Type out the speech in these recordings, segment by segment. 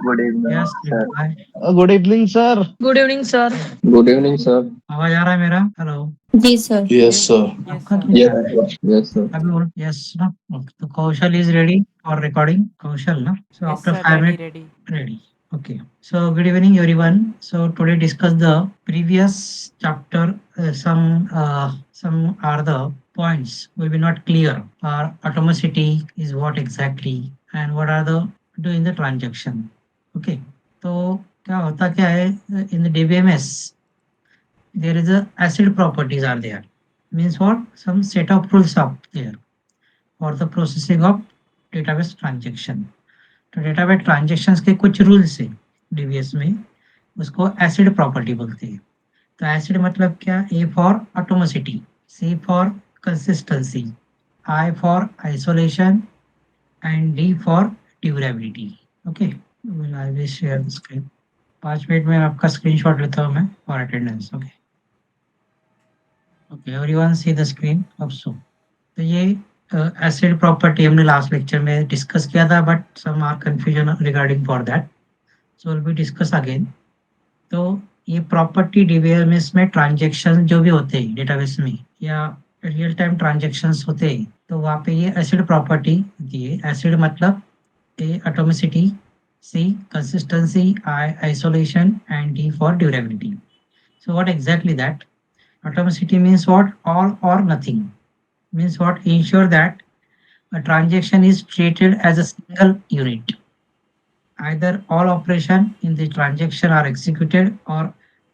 Good evening, Yes, sir. reply. Good evening, sir. Good evening, sir. Good evening, sir. आवाज आ रहा है मेरा? Hello. जी sir. Yes, sir. आपका क्यों Yes, जा रहा है? sir. Yes, sir. अभी बोल यस ना। Okay, तो कौशल इज रेडी फॉर रिकॉर्डिंग। कौशल ना। So Yes, after sir. 5 minutes, Ready. ready. Okay. So good evening, everyone. So today discuss the previous chapter. Some are the points will be not clear. Our atomicity is what exactly, and what are the doing the transaction. Okay. तो क्या होता क्या है in the DBMS there is a acid properties are there, means what some set of rules are there for the processing of database transaction. तो database transactions के कुछ rules है DBS में, उसको एसिड प्रॉपर्टी बोलते हैं। तो एसिड मतलब क्या? A for atomicity, C for consistency, I for isolation and D for durability. Okay, I will share the screen. 5 minute में आपका स्क्रीनशॉट लेता हूँ मैं for attendance. Okay okay, everyone see the screen अब सो। तो ये एसिड प्रॉपर्टी हमने last lecture में डिस्कस किया था, but some are confusion regarding for that, so will be discuss again. तो ये प्रॉपर्टी डीबीएमएस में ट्रांजेक्शन जो भी होते हैं डेटाबेस में या रियल टाइम ट्रांजेक्शंस होते हैं, तो वहाँ पे ये एसिड प्रॉपर्टी होती है। एसिड मतलब A atomicity, C consistency, I isolation and D for durability. So what exactly that? Atomicity means what? All or nothing. Means what? Ensure that a transaction is treated as a single unit. Either all operation in the transaction are executed or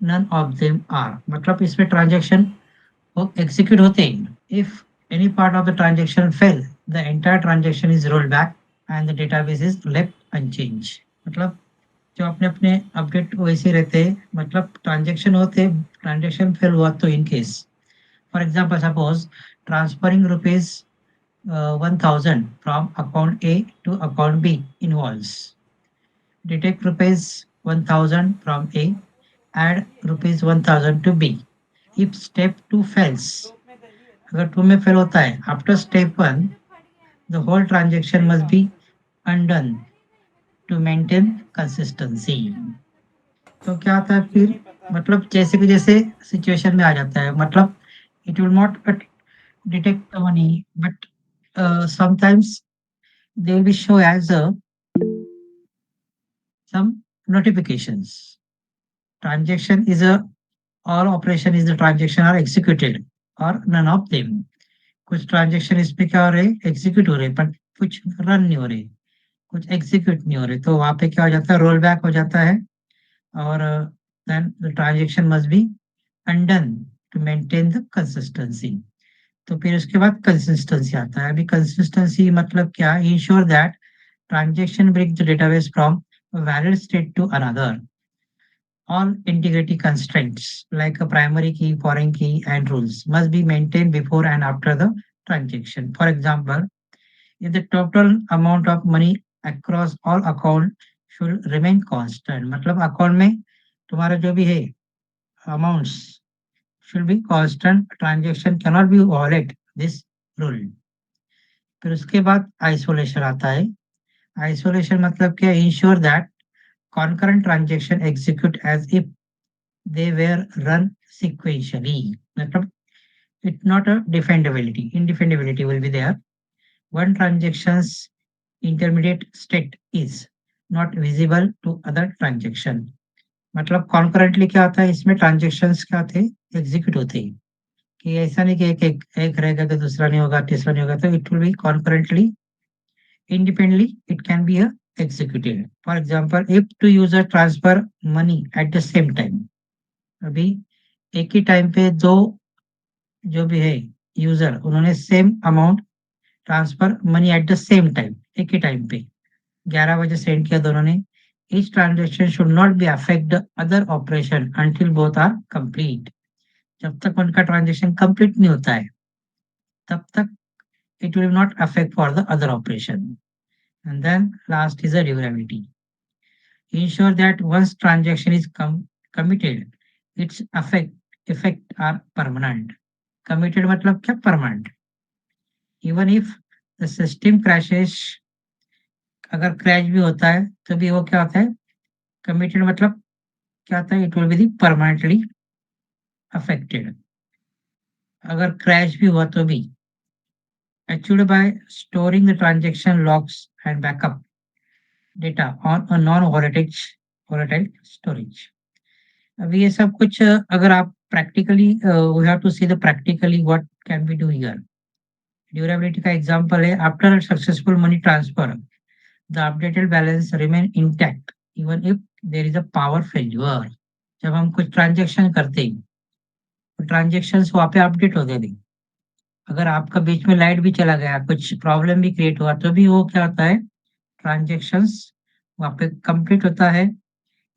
none of them are. मतलब इसमें transaction वो execute होते हैं. If any part of the transaction fail, the entire transaction is rolled back and the database is left unchanged. मतलब जो अपने अपने update वैसे रहते हैं, मतलब ट्रांजेक्शन होते, ट्रांजेक्शन फेल हुआ तो in case for example suppose transferring rupees 1000 from account A to account B involves detect rupees 1000 from A, add rupees 1000 to B. If step 2 fails, अगर 2 में फेल होता है, after step 1 the whole transaction must be undone to maintain consistency. तो क्या आता है फिर? मतलब जैसे कि जैसे सिचुएशन में आ जाता है, मतलब it will not detect the money, but sometimes they will be show as some notifications. Transaction is a all operation is the transaction are executed or none of them. कुछ ट्रांजेक्शन इसमें क्या हो रहे, execute हो रहे, but कुछ run नहीं हो रहे, कुछ एग्जीक्यूट नहीं हो रहे, तो वहां पे क्या हो जाता है? रोल बैक हो जाता है और then the transaction must be undone to maintain the consistency. तो फिर उसके बाद कंसिस्टेंसी आता है। अभी कंसिस्टेंसी मतलब क्या? Ensure that transaction break the database from valid state to another. All integrity constraints like a primary key, foreign key, and rules must be maintained before and after the transaction. For example, if the total amount of money across all account should remain constant, मतलब account में तुम्हारा जो भी है amounts should be constant, transaction cannot be violate this rule. फिर उसके बाद isolation आता है। आइसोलेशन मतलब क्या? Ensure that concurrent transaction execute as if they were run sequentially. मतलब it's not a defendability. Indefendability will be there. One transaction's intermediate state is not visible to other transaction. मतलब concurrently क्या होता है इसमें? Transactions क्या होते हैं? Execute होते हैं, कि ऐसा नहीं कि एक एक एक रहेगा तो दूसरा नहीं होगा, तीसरा नहीं होगा, तो it will be concurrently independently it can be executed. For example, if two user transfer money at the same time, अभी एक ही टाइम पे दो जो भी है यूजर उन्होंने same amount transfer money at the same time, एक ही टाइम पे 11 बजे सेंड किया दोनों ने, each transaction should not be affect the other operation until both are complete. जब तक उनका ट्रांजेक्शन कंप्लीट नहीं होता है तब तक it will not affect for the other operation. And then last is the durability. Ensure that once transaction is committed, its effect are permanent. Committed मतलब क्या? Permanent. Even if the system crashes अगर crash भी होता है तो भी वो क्या होता है, कमिटेड मतलब क्या होता है, it will be permanently affected. अगर क्रैश भी हुआ तो भी achieved by storing the transaction logs and backup data on a non-volatile storage. अभी ये सब कुछ अगर आप practically we have to see the practically what can be do here. Durability का एग्जांपल है, after successful money transfer the updated balance remain intact even if there is a power failure. जब हम कुछ ट्रांजेक्शन करते हैं तो transactions वहाँ पे अपडेट होते नहीं। अगर आपका बीच में लाइट भी चला गया, कुछ प्रॉब्लम भी क्रिएट हुआ, तो भी वो क्या होता है, ट्रांजेक्शन्स वहाँ पे कंप्लीट होता है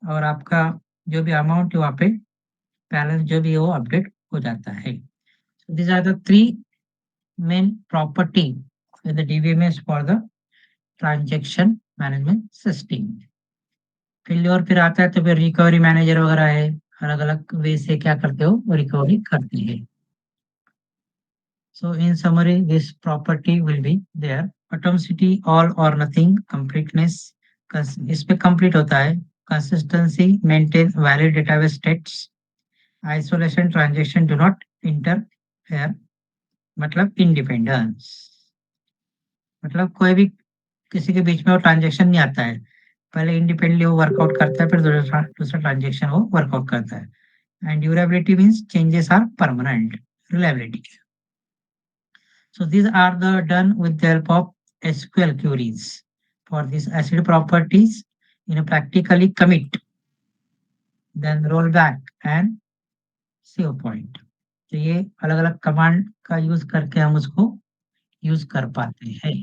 और आपका जो भी अमाउंट है वहाँ पे बैलेंस जो भी है वो अपडेट हो जाता है। These are the three main property in the DBMS for the transaction management system। Failure फिर आता है तो फिर रिकवरी मैनेजर वगैरह है, अलग अलग वे से क्या करते हो, रिकवरी करते हैं। So in summary, this property will be there. Atomicity, all or nothing, completeness, इस पे complete होता है। Consistency, maintain valid database states. Isolation, transaction do not interfere, मतलब independence, मतलब कोई भी किसी के बीच में वो ट्रांजेक्शन नहीं आता है, पहले इंडिपेंडेंटली वो वर्कआउट करता है, फिर दूसरा दूसरा ट्रांजेक्शन वो वर्कआउट करता है। And durability means changes are permanent. Reliability, so these are the done with the help of SQL queries. For these acid properties, in a practically commit, then roll back and save point। तो ये अलग अलग command का use करके हम उसको use कर पाते हैं।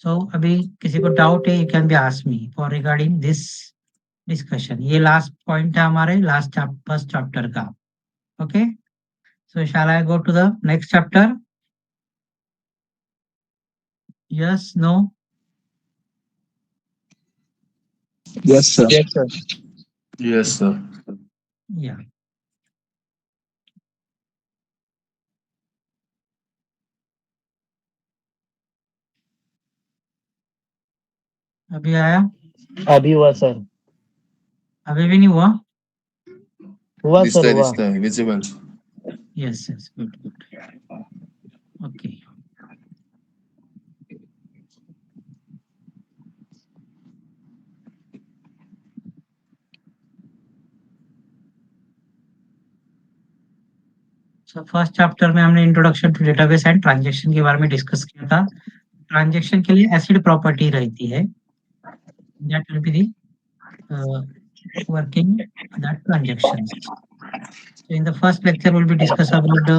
सो अभी किसी को डाउट है, you can be ask me for regarding this discussion. ये लास्ट पॉइंट है हमारे लास्ट फर्स्ट चैप्टर का। Okay, so shall I go to the next chapter? Yes, no? Yes, sir. Yes, sir. Yes, sir. या, अभी आया? अभी हुआ sir. अभी भी नहीं हुआ? हुआ This सर, time, हुआ। this time, visible. Yes yes, good good, okay. So first chapter में हमने introduction to database and transaction के बारे में डिस्कस किया था। ट्रांजैक्शन के लिए एसिड प्रॉपर्टी रहती है, that will be the working that transactions. So in the first lecture we'll be discuss about the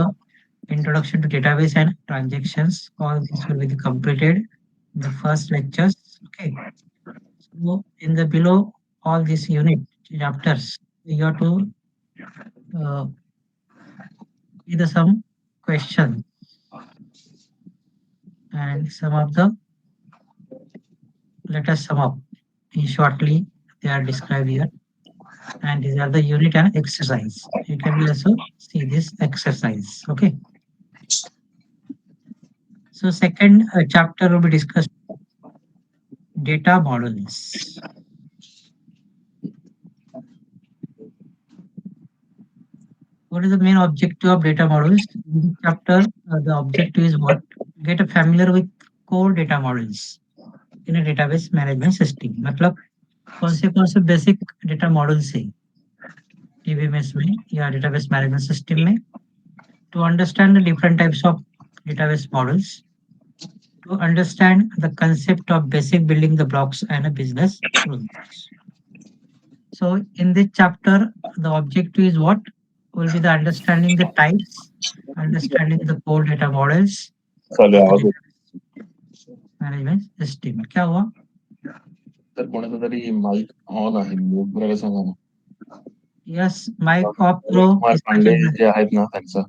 introduction to database and transactions. All this will be completed in the first lectures. Okay. So in the below all these unit chapters, you have to see the some questions and some of the, let us sum up in shortly. They are described here, and these are the unit and exercise. You can also see this exercise. Okay. So second chapter will be discussed data models. What is the main objective of data models? In this chapter, the objective is what? Get familiar with core data models in a database management system. मतलब कौन से basic data models है DBMS में या database management system में, to understand the different types of database models, to understand the concept of basic building the blocks and a business rules. So in this chapter, the objective is what? Will be the understanding the types, understanding the core data models चलो of the आओ database management system. क्या हुआ? तर कोणाचा तरी mike on आहे mute करायला सांगा ना. Yes, mic off pro Kumar किसका पांडे चल रहा है? जे आहेत ना त्यांचा.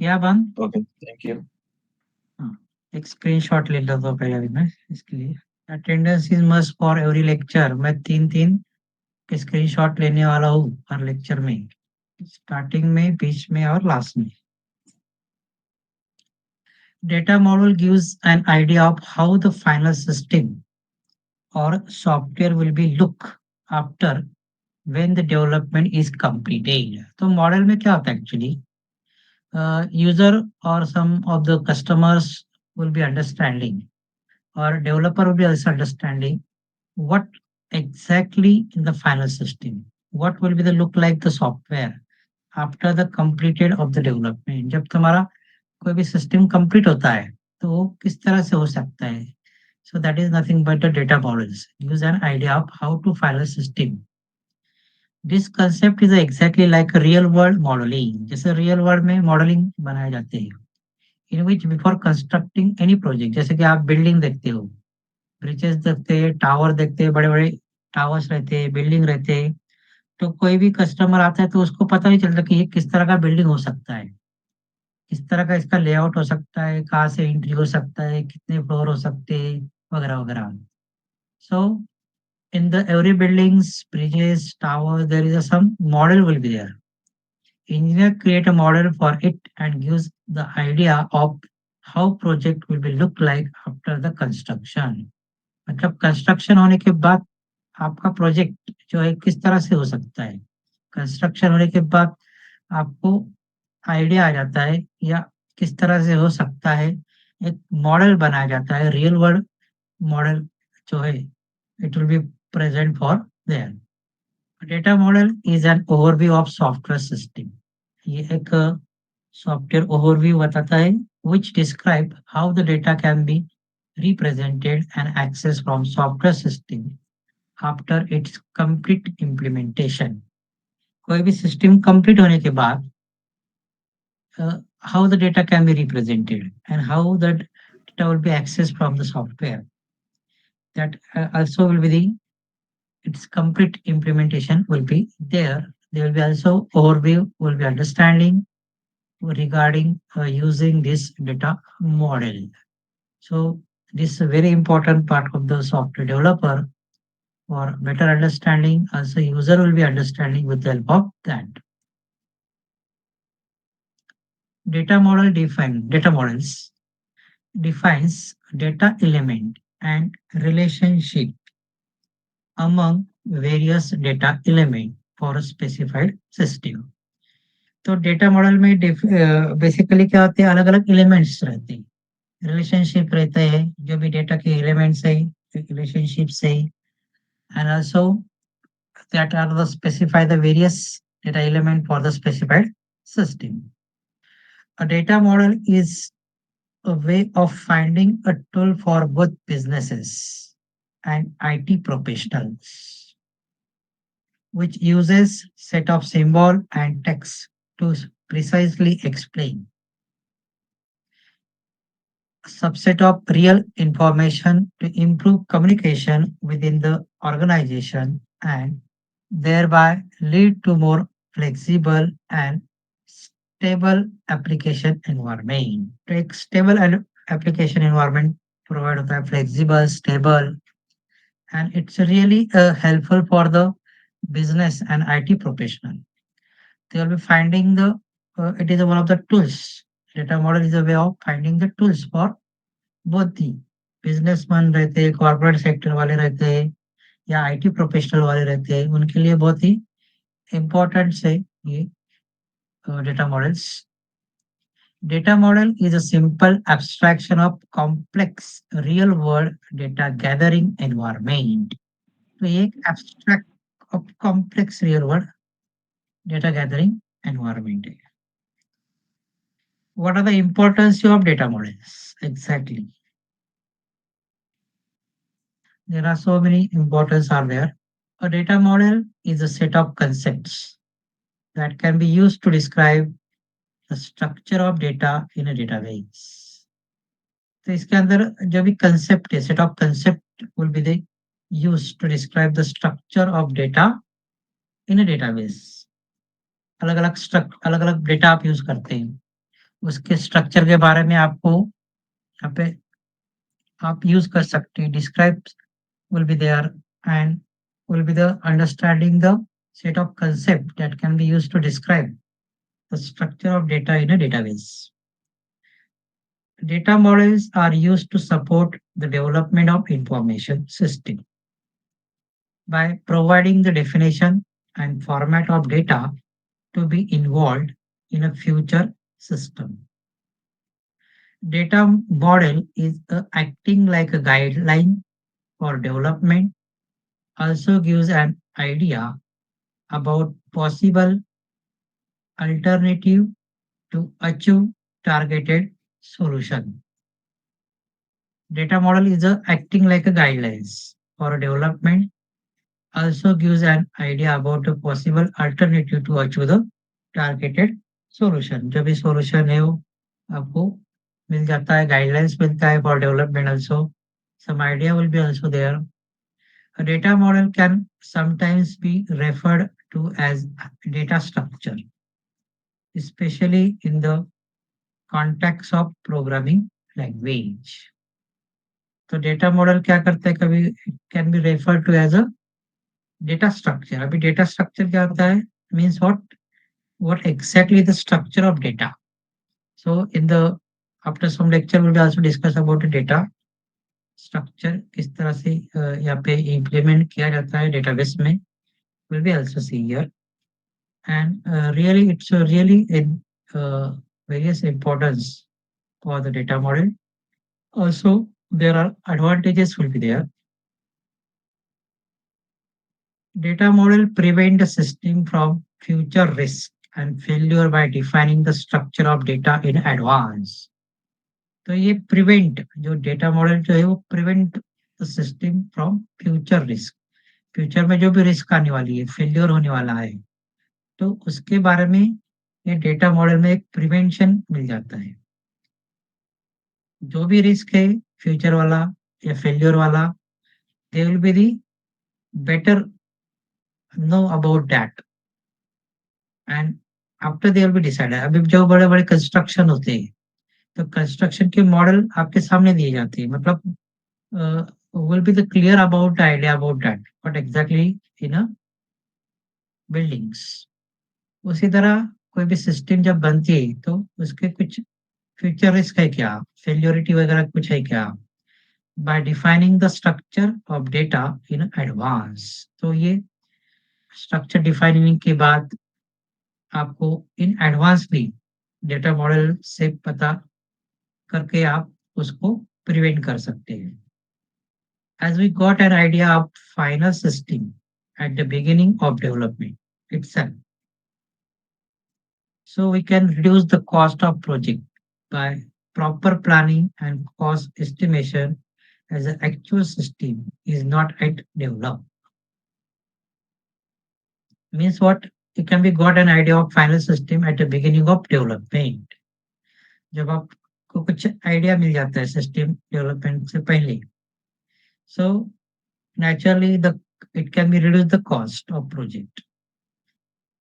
क्या बंद? Okay, thank you. हाँ, एक स्क्रीनशॉट ले लेता हूँ पहले अभी मैं इसके लिए। Attendance is must for every lecture. मैं 3-3 स्क्रीनशॉट लेने वाला हूँ हर लेक्चर में, स्टार्टिंग में, बीच में और लास्ट में। Data model gives an idea of how the final system or software will be look after when the development is completed. तो मॉडल में क्या होता है actually, user or some of the customers will be understanding, or developer will be also understanding what exactly in the final system, what will be the look like the software after the completed of the development. जब तुम्हारा कोई भी system complete होता है तो वो किस तरह से हो सकता है. So that is nothing but the data models gives an idea of how to file a system. This concept is exactly like a real world modeling. जैसे रियल वर्ल्ड में मॉडलिंग बनाए जाते हैं. In which before constructing any project, जैसे कि आप building देखते हो, ब्रिजेस देखते हैं, टावर देखते हैं, बड़े बड़े टावर्स रहते हैं, बिल्डिंग रहते हैं, तो कोई भी कस्टमर आता है तो उसको पता नहीं चलता कि ये किस तरह का बिल्डिंग हो सकता है, किस तरह का इसका लेआउट हो सकता है, कहाँ से एंट्री हो सकता है, कितने फ्लोर हो सकते हैं, वगैरह वगैरह. सो in the every buildings, bridges, towers, there is a some model will be there. Engineer create a model for it and gives the idea of how project will be look like after the construction. मतलब construction होने के बाद आपका project जो है किस तरह से हो सकता है. कंस्ट्रक्शन होने के बाद आपको आइडिया आ जाता है या किस तरह से हो सकता है, एक मॉडल बनाया जाता है, रियल वर्ल्ड मॉडल जो है, it will be present for their. Data model is an overview of software system. ये एक सॉफ्टवेयर ओवरव्यू बताता है which describe how the data can be represented and accessed from software system after its complete implementation. कोई भी system complete होने के बाद how the data can be represented and how that data will be accessed from the software. That also will be the its complete implementation will be there. There will be also overview, will be understanding regarding using this data model. So this is a very important part of the software developer for better understanding. Also, user will be understanding with the help of that. Data models defines data element and relationship among various data element for a specified system. तो data model में basically क्या होते हैं, अलग अलग elements रहते हैं, relationship रहते हैं, जो भी डेटा के एलिमेंट्स है, रिलेशनशिप्स है, and also that are the specify the various data element for the specified system. A data model is a way of finding a tool for both businesses and IT professionals, which uses set of symbol and text to precisely explain a subset of real information to improve communication within the organization and thereby lead to more flexible and stable application environment. तो एक stable application environment provide होता है, flexible, stable, and it's really helpful for the business and IT professional. They will be finding the it is one of the tools. Data model is a way of finding the tools for both the businessman रहते हैं, corporate sector वाले रहते हैं या IT professional वाले रहते हैं, उनके लिए बहुत ही इम्पोर्टेंट है ये data models. Data model is a simple abstraction of complex real world data gathering environment. तो ये एक abstract of complex real world data gathering environment है. What are the importance of data models? Exactly. There are so many importance are there. A data model is a set of concepts that can be used to describe the structure of data in a database. तो इसके अंदर जो भी concept है, set of concept will be the used to describe the structure of data in a database. अलग अलग data आप use करते हैं, उसके स्ट्रक्चर के बारे में आपको यहाँ पे आप यूज कर सकते हैं. Describe will be there and will be the understanding the set of concept that can be used to describe the structure of data in a database. Data models are used to support the development of information system by providing the definition and format of data to be involved in a future system. Data model is acting like a guideline for development, also gives an idea about possible alternative to achieve targeted solution. Data model is acting like a guidelines for development, also gives an idea about a possible alternative to achieve the targeted solution. जो भी solution है वो आपको मिल जाता है, guidelines मिलता है for development also. Some idea will be also there. A data model can sometimes be referred to as data structure, especially in the context of programming language. तो डेटा मॉडल क्या करता है, कभी can be refer to as a data structure. अभी data structure क्या होता है, means what exactly the structure of data. So in the after some lecture we will also discuss about the data structure, किस तरह से यहाँ पे implement किया जाता है database में, will be also see here. And really it's really in various importance for the data model. Also there are advantages will be there. Data model prevent the system from future risk and failure by defining the structure of data in advance. तो ये prevent, जो data model जो है वो prevent the system from future risk. Future में जो भी risk आने वाली है, फेल्योर होने वाला है, तो उसके बारे में ये डेटा मॉडल में एक प्रिवेंशन मिल जाता है. जो भी रिस्क है फ्यूचर वाला या फेल्योर वाला, दे will be the better know about that and after they will be decided. अभी जो बड़े बड़े कंस्ट्रक्शन होते हैं, तो कंस्ट्रक्शन के मॉडल आपके सामने दिए जाते हैं, मतलब will be the clear about the idea about that what exactly in a buildings. उसी तरह कोई भी सिस्टम जब बनती है तो उसके कुछ फ्यूचर रिस्क है क्या, फेल्योरिटी वगैरह कुछ है क्या, by defining the structure of data in advance. तो ये स्ट्रक्चर डिफाइनिंग के बाद आपको इन एडवांस भी डेटा मॉडल से पता करके आप उसको प्रिवेंट कर सकते हैं. As we got an idea of final system at the beginning of development itself, so we can reduce the cost of project by proper planning and cost estimation as the actual system is not yet developed. Means what? It can be got an idea of final system at the beginning of development. जब आपको कुछ idea मिल जाता है system development से पहले, so naturally it can be reduce the cost of project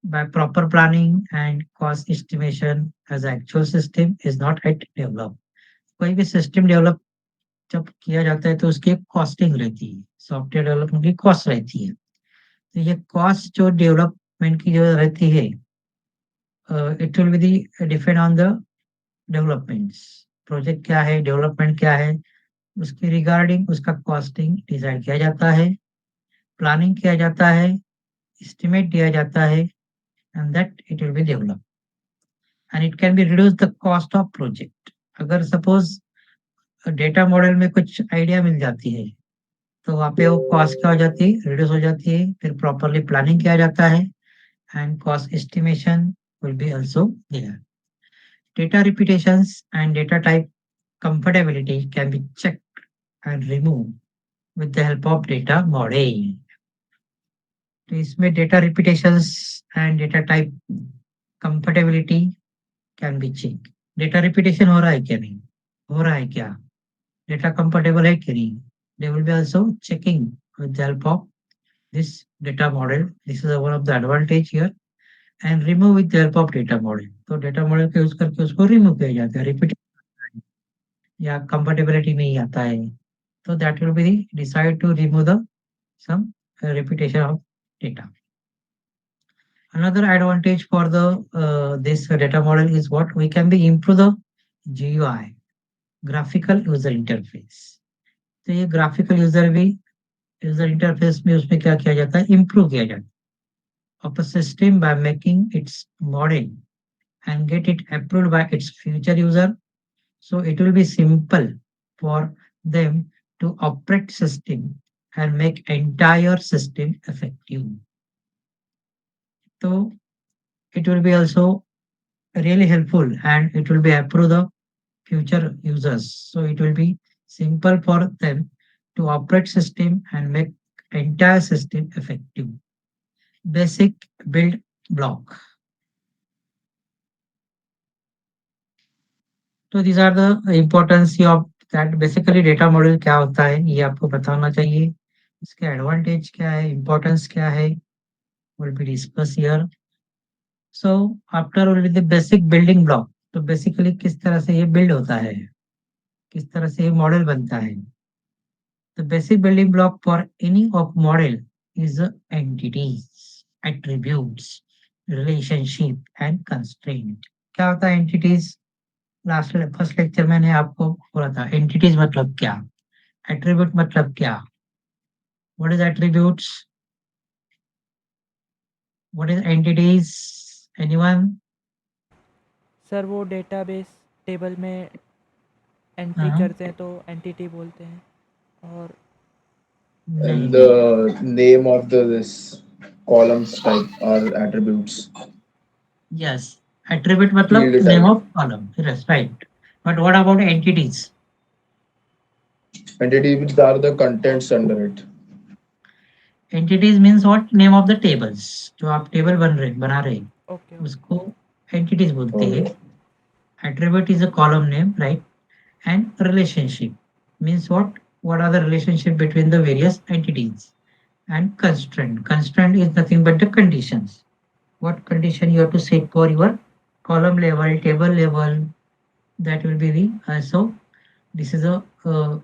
by proper planning and cost estimation as actual system is not yet developed. कोई भी system develop जब किया जाता है तो उसकी एक कॉस्टिंग रहती है, सॉफ्टवेयर डेवलपमेंट की कॉस्ट रहती है. तो ये कॉस्ट जो डेवलपमेंट की जो रहती है, it will be depend on the developments. Project क्या है, डेवलपमेंट क्या है, उसके रिगार्डिंग उसका कॉस्टिंग डिसाइड किया जाता है, प्लानिंग किया जाता है, एस्टिमेट दिया जाता है, and that it will be developed and it can be reduce the cost of project. अगर सपोज डेटा मॉडल में कुछ आइडिया मिल जाती है तो वहाँ पे वो कॉस्ट क्या हो जाती है, रिड्यूस हो जाती है. फिर प्रॉपरली प्लानिंग किया जाता है and cost estimation will be also there. Data repetitions and data type comfortability can be checked and remove with the help of data model. तो इसमें data repetitions and data type comfortability can be check. Data repetition हो रहा है क्या, नहीं हो रहा है क्या, डेटा कंफर्टेबल है कि नहीं, they will be also checking with the help of this data model. This is one of the advantage here. And remove with the help of data model. तो डेटा मॉडल के use करके उसको remove किया जाता है, repeat या comfortability नहीं आता है, तो that will be decide to remove the some repetition of data. Another advantage for the this data model is what we can be improve the GUI graphical user interface. तो ये graphical user interface में उसमें क्या किया जाता है, improve किया जाता है of a system by making it's model and get it approved by its future user. So it will be simple for them to operate system and make entire system effective. So it will be also really helpful and it will be approve the future users. So it will be simple for them to operate system and make entire system effective. Basic build block. तो these are the importance of that. Basically data model क्या होता है ये आपको पता होना चाहिए, इसके एडवांटेज क्या है, इम्पोर्टेंस क्या है, will be discuss here. So after will be the basic building block. तो बेसिकली किस तरह से ये बिल्ड होता है, किस तरह से ये मॉडल बनता है। The basic building block for any of model is entities, attributes, relationship and constraint. क्या होता है एंटिटीज? लास्ट फर्स्ट लेक्चर मैंने आपको बोला था एंटिटीज मतलब क्या, एट्रीब्यूट मतलब क्या, what is attributes, what is entities, anyone? Sir वो डेटाबेस टेबल में एंट्री हाँ, करते हैं तो एंटिटी बोलते हैं। और नहीं And नहीं, the name of the this columns type are attributes. Yes, attribute मतलब Field name type. Of column, yes right. But what about entities? Entities are the contents under it. Entities means what, name of the tables, जो आप table बना रहे हैं, okay okay. उसको entities बोलते हैं। Okay. Attribute is a column name, right? And relationship means what are the relationship between the various entities. And constraint, constraint is nothing but the conditions, what condition you have to set for your column level, table level, that will be the so this is a uh,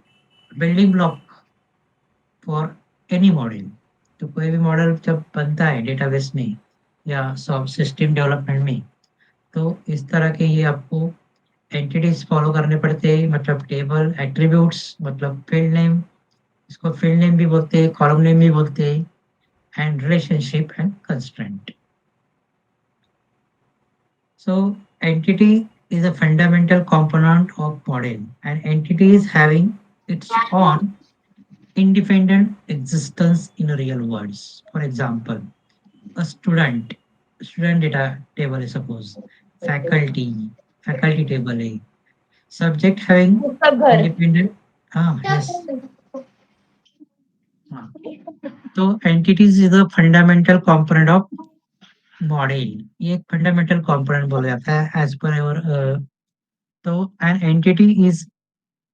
building block for any model। तो कोई भी model जब बनता है database में या soft system development में, तो इस तरह के ये आपको एंटिटीज फॉलो करने पड़ते हैं। मतलब टेबल, एट्रीब्यूट्स मतलब फील्ड नेम, इसको फील्ड नेम भी बोलते हैं, कॉलम नेम भी बोलते हैं, and relationship and constraint. So entity is a fundamental component of model. An entity is having its own independent existence in real worlds. For example, a student data table is suppose, faculty, faculty table है, subject having उसका घर independent, हाँ yes, हाँ। तो entities is a fundamental component of model, ये एक fundamental component बोला जाता है एज पर योर। तो an entity is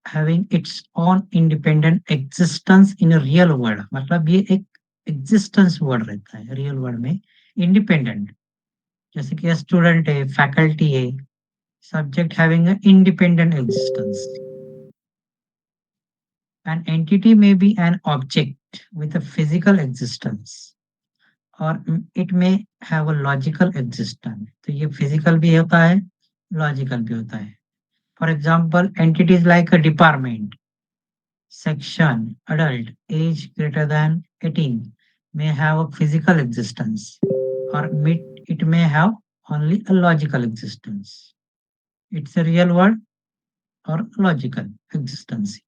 having its own independent existence in real world, मतलब ये एक एग्जिस्टेंस वर्ड रहता है रियल वर्ल्ड में, इंडिपेंडेंट। जैसे कि स्टूडेंट है, फैकल्टी है, subject having independent existence. An entity may be an object with a physical existence और it may have a logical existence. तो ये फिजिकल भी होता है, लॉजिकल भी होता है। For example entities like a department, section, adult age greater than 18 may have a physical existence or it may have only a logical existence. It's a real world or logical existence,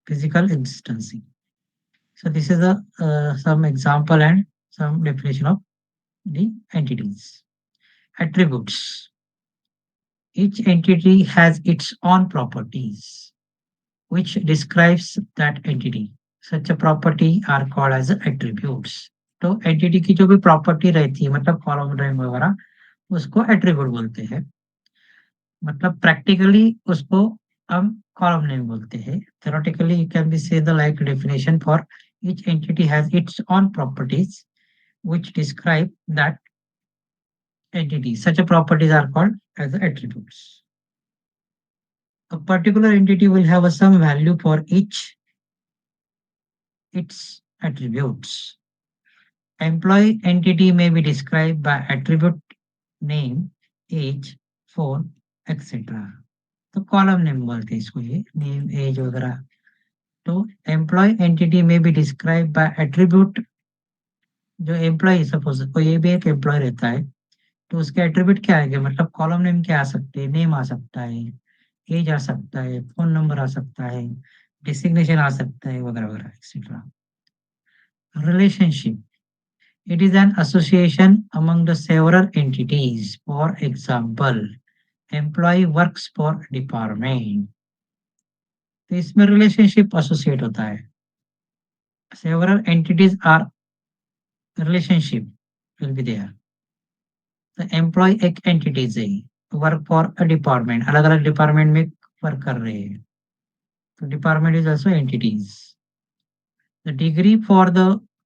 physical existence. So this is a some example and some definition of the entities. Attributes. Each entity has its own properties, which describes that entity. Such a property are called as attributes. तो entity की जो भी property रहती है, मतलब column name वगैरह, उसको attribute बोलते हैं। मतलब प्रैक्टिकली उसको हम कॉलम नेम बोलते हैं। थ्योरेटिकली यू कैन बी से the like definition for each entity has its own properties which describe that entity. Such a properties are called as attributes. A particular entity will have some value for each its attributes. Employee entity may be described by attribute name, age, phone, etc. तो column name बोलते हैं इसको, ये name as वगैरह। तो employ entity may be describe by attribute. जो employ, suppose कोई भी एक एम्प्लॉय रहता है, तो उसके एट्रीब्यूट क्या आएंगे, मतलब कॉलम नेम क्या आ सकते हैं, नेम आ सकता है, एज आ सकता है, फोन नंबर आ सकता है, डिसिग्नेशन आ सकता है, वगैरह वगैरह etcetera. Relationship, it is an association among the several entities. For example, employee works for department, तो इसमें रिलेशनशिप एसोसिएट होता है। Several entities are relationship will be there. तो एम्प्लॉय एक एंटिटीज है, वर्क फॉर अ डिपार्टमेंट, अलग अलग department में वर्क कर रहे हैं, तो department is also entities. The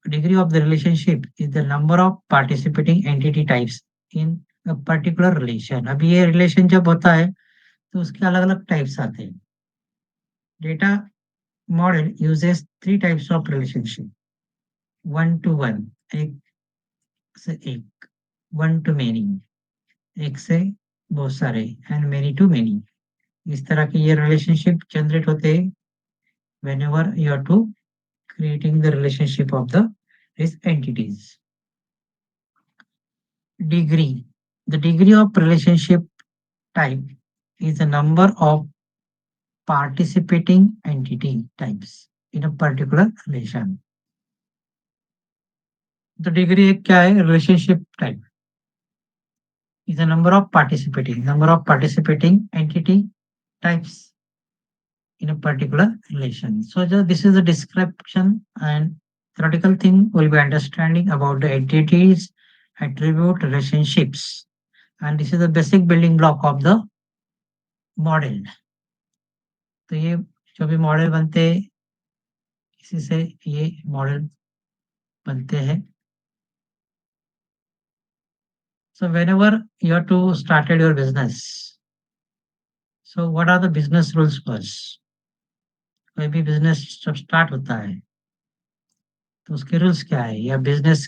degree of the relationship is the number of participating entity types in a particular relation. अब ये रिलेशन जब होता है तो उसके अलग अलग टाइप्स आते हैं। Data model uses three types of relationship: one to one, एक से एक, one to many, एक से बहुत सारे, and many to many। इस तरह के ये रिलेशनशिप जनरेट होते हैं whenever you are to creating the relationship of the these entities. Degree. The degree of relationship type is the number of participating entity types in a particular relation. The degree क्या है, relationship type is the number of participating entity types in a particular relation. So this is a description, and theoretical thing will be understanding about the entities, attribute, relationships, and this is the basic building block of the model. तो ये जो भी model बनते हैं, इसी से ये model बनते हैं। So whenever you have to started your business, so what are the business rules first? कोई भी बिजनेस जब स्टार्ट होता है तो उसके रूल्स क्या है, या बिजनेस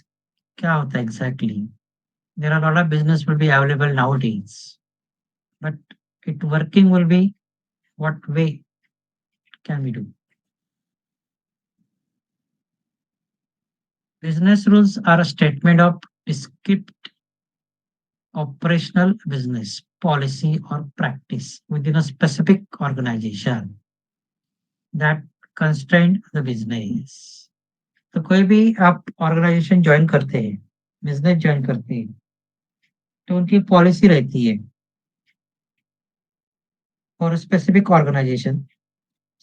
क्या होता है exactly. There are lot of business will be available nowadays, but it working will be what way can we do. Business rules are a statement of descript operational business policy or practice within a specific organization that constrain the business। तो कोई भी आप organisation join करते हैं, business join करते हैं, तो उनकी पॉलिसी रहती है for specific organisation.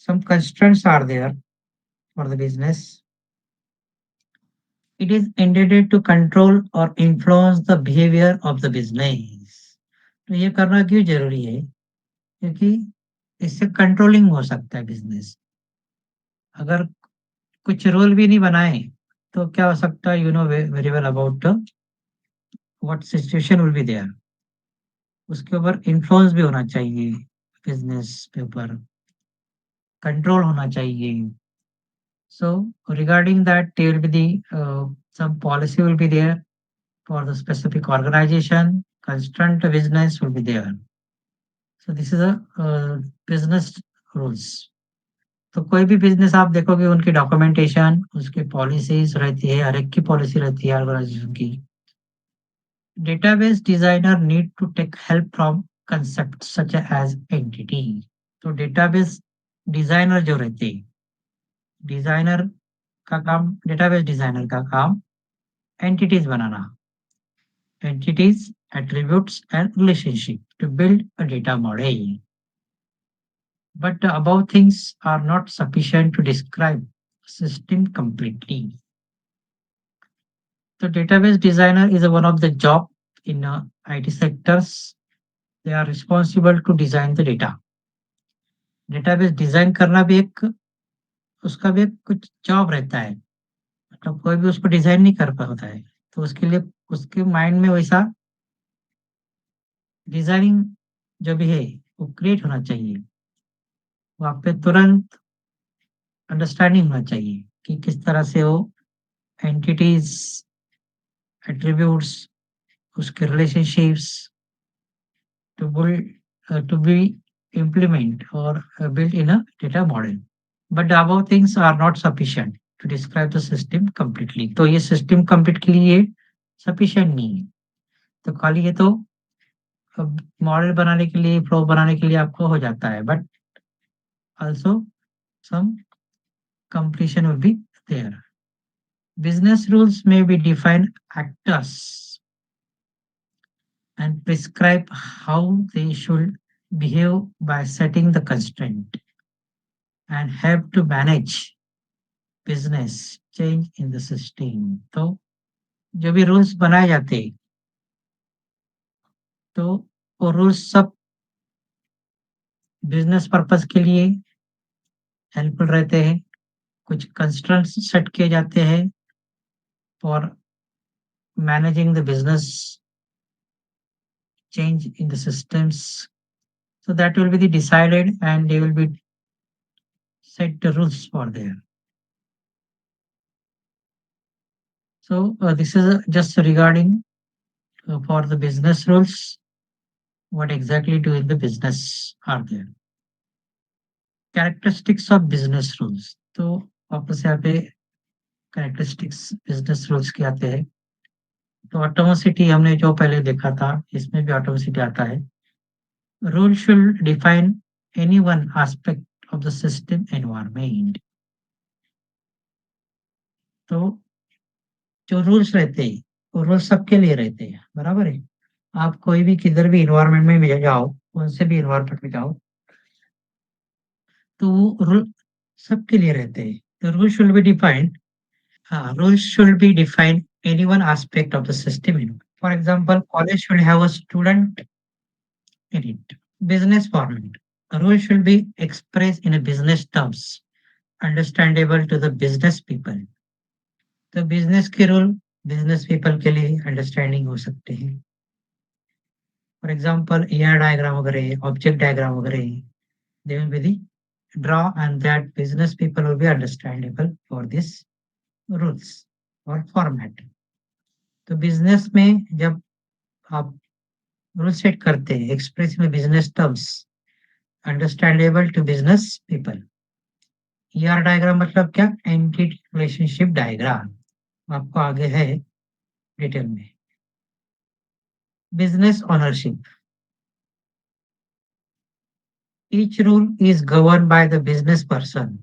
Some constraints are there for the business. It is intended to control और influence the behaviour of the business. तो ये करना क्यों जरूरी है, क्योंकि इससे कंट्रोलिंग हो सकता है बिजनेस। अगर कुछ रूल भी नहीं बनाए तो क्या हो सकता है, you know very well about what situation will be there. उसके ऊपर इन्फ्लुएंस भी होना चाहिए, बिजनेस के ऊपर कंट्रोल होना चाहिए। So regarding that there will be some policy will be there for the specific organization, constraint business will be there। So this is a business rules। तो कोई भी बिजनेस आप देखोगे उनकी डॉक्यूमेंटेशन, उसकी पॉलिसीज रहती है, हर एक की पॉलिसी रहती है ऑर्गेनाइजेशन की। Database designer need to take help from concept such as entity. तो डेटाबेस डिजाइनर जो रहते हैं, डिजाइनर का काम, डेटाबेस डिजाइनर का काम एंटिटीज बनाना, entities, attributes and relationship to build a data model. But the above things are not sufficient to describe system completely। So database designer is one of the job in IT sectors। They are responsible to design the data। Database design करना भी एक, उसका भी एक कुछ job रहता है, मतलब कोई भी उसको डिजाइन नहीं कर पाता है, तो उसके लिए उसके माइंड में वैसा डिजाइनिंग जो भी है वो क्रिएट होना चाहिए, वहाँ पे तुरंत अंडरस्टैंडिंग होना चाहिए कि किस तरह से वो एंटिटीज, एट्रीब्यूट्स, उसके relationships to build to be implement or built in a data model. But the above things are not sufficient to describe the system completely. तो ये system complete के लिए sufficient नहीं है. तो खाली ये तो मॉडल बनाने के लिए, फ्लो बनाने के लिए आपको हो जाता है, but also some completion will be there. Business rules may be defined actors and prescribe how they should behave by setting the constraint and have to manage business change in the system. तो जो भी rules बनाए जाते हैं, तो वो rules सब business purpose के लिए हेल्पफुल रहते हैं. कुछ कंस्ट्रेंट्स सेट किए जाते हैं for managing the business change in the systems. So that will be the decided and they will be set the rules for there. So this is just regarding for the business rules, what exactly do in the business are there. Characteristics of business rules. तो वापस यहाँ पे characteristics business rules के आते हैं. तो atomicity हमने जो पहले देखा था, इसमें भी ऑटोमेसिटी आता है. Rule should define any one aspect of the system environment. तो जो रूल्स रहते हैं, वो रूल्स सबके लिए रहते हैं, बराबर है. आप कोई भी किधर भी इन्वायरमेंट में जाओ, कौन से भी इन्वायरमेंट में जाओ, तो वो रूल सबके लिए रहते हैं. The rule should be defined. Rules should be defined any one aspect of the system. For example, college should have a student in it. Business format. A rule should be expressed in a business terms, understandable to the business people. तो business के rule business people के लिए understanding हो सकते हैं. For example ER diagram वगैरह, object diagram वगैरह, दे will be the draw and that business people will be understandable for this rules or format. तो बिजनेस में जब आप रूल सेट करते हैं, एक्सप्रेस में business terms understandable to business people. ER diagram मतलब क्या? एंटिटी रिलेशनशिप डायग्राम, आपको आगे है डिटेल में. Business ownership. Each rule is governed by the business person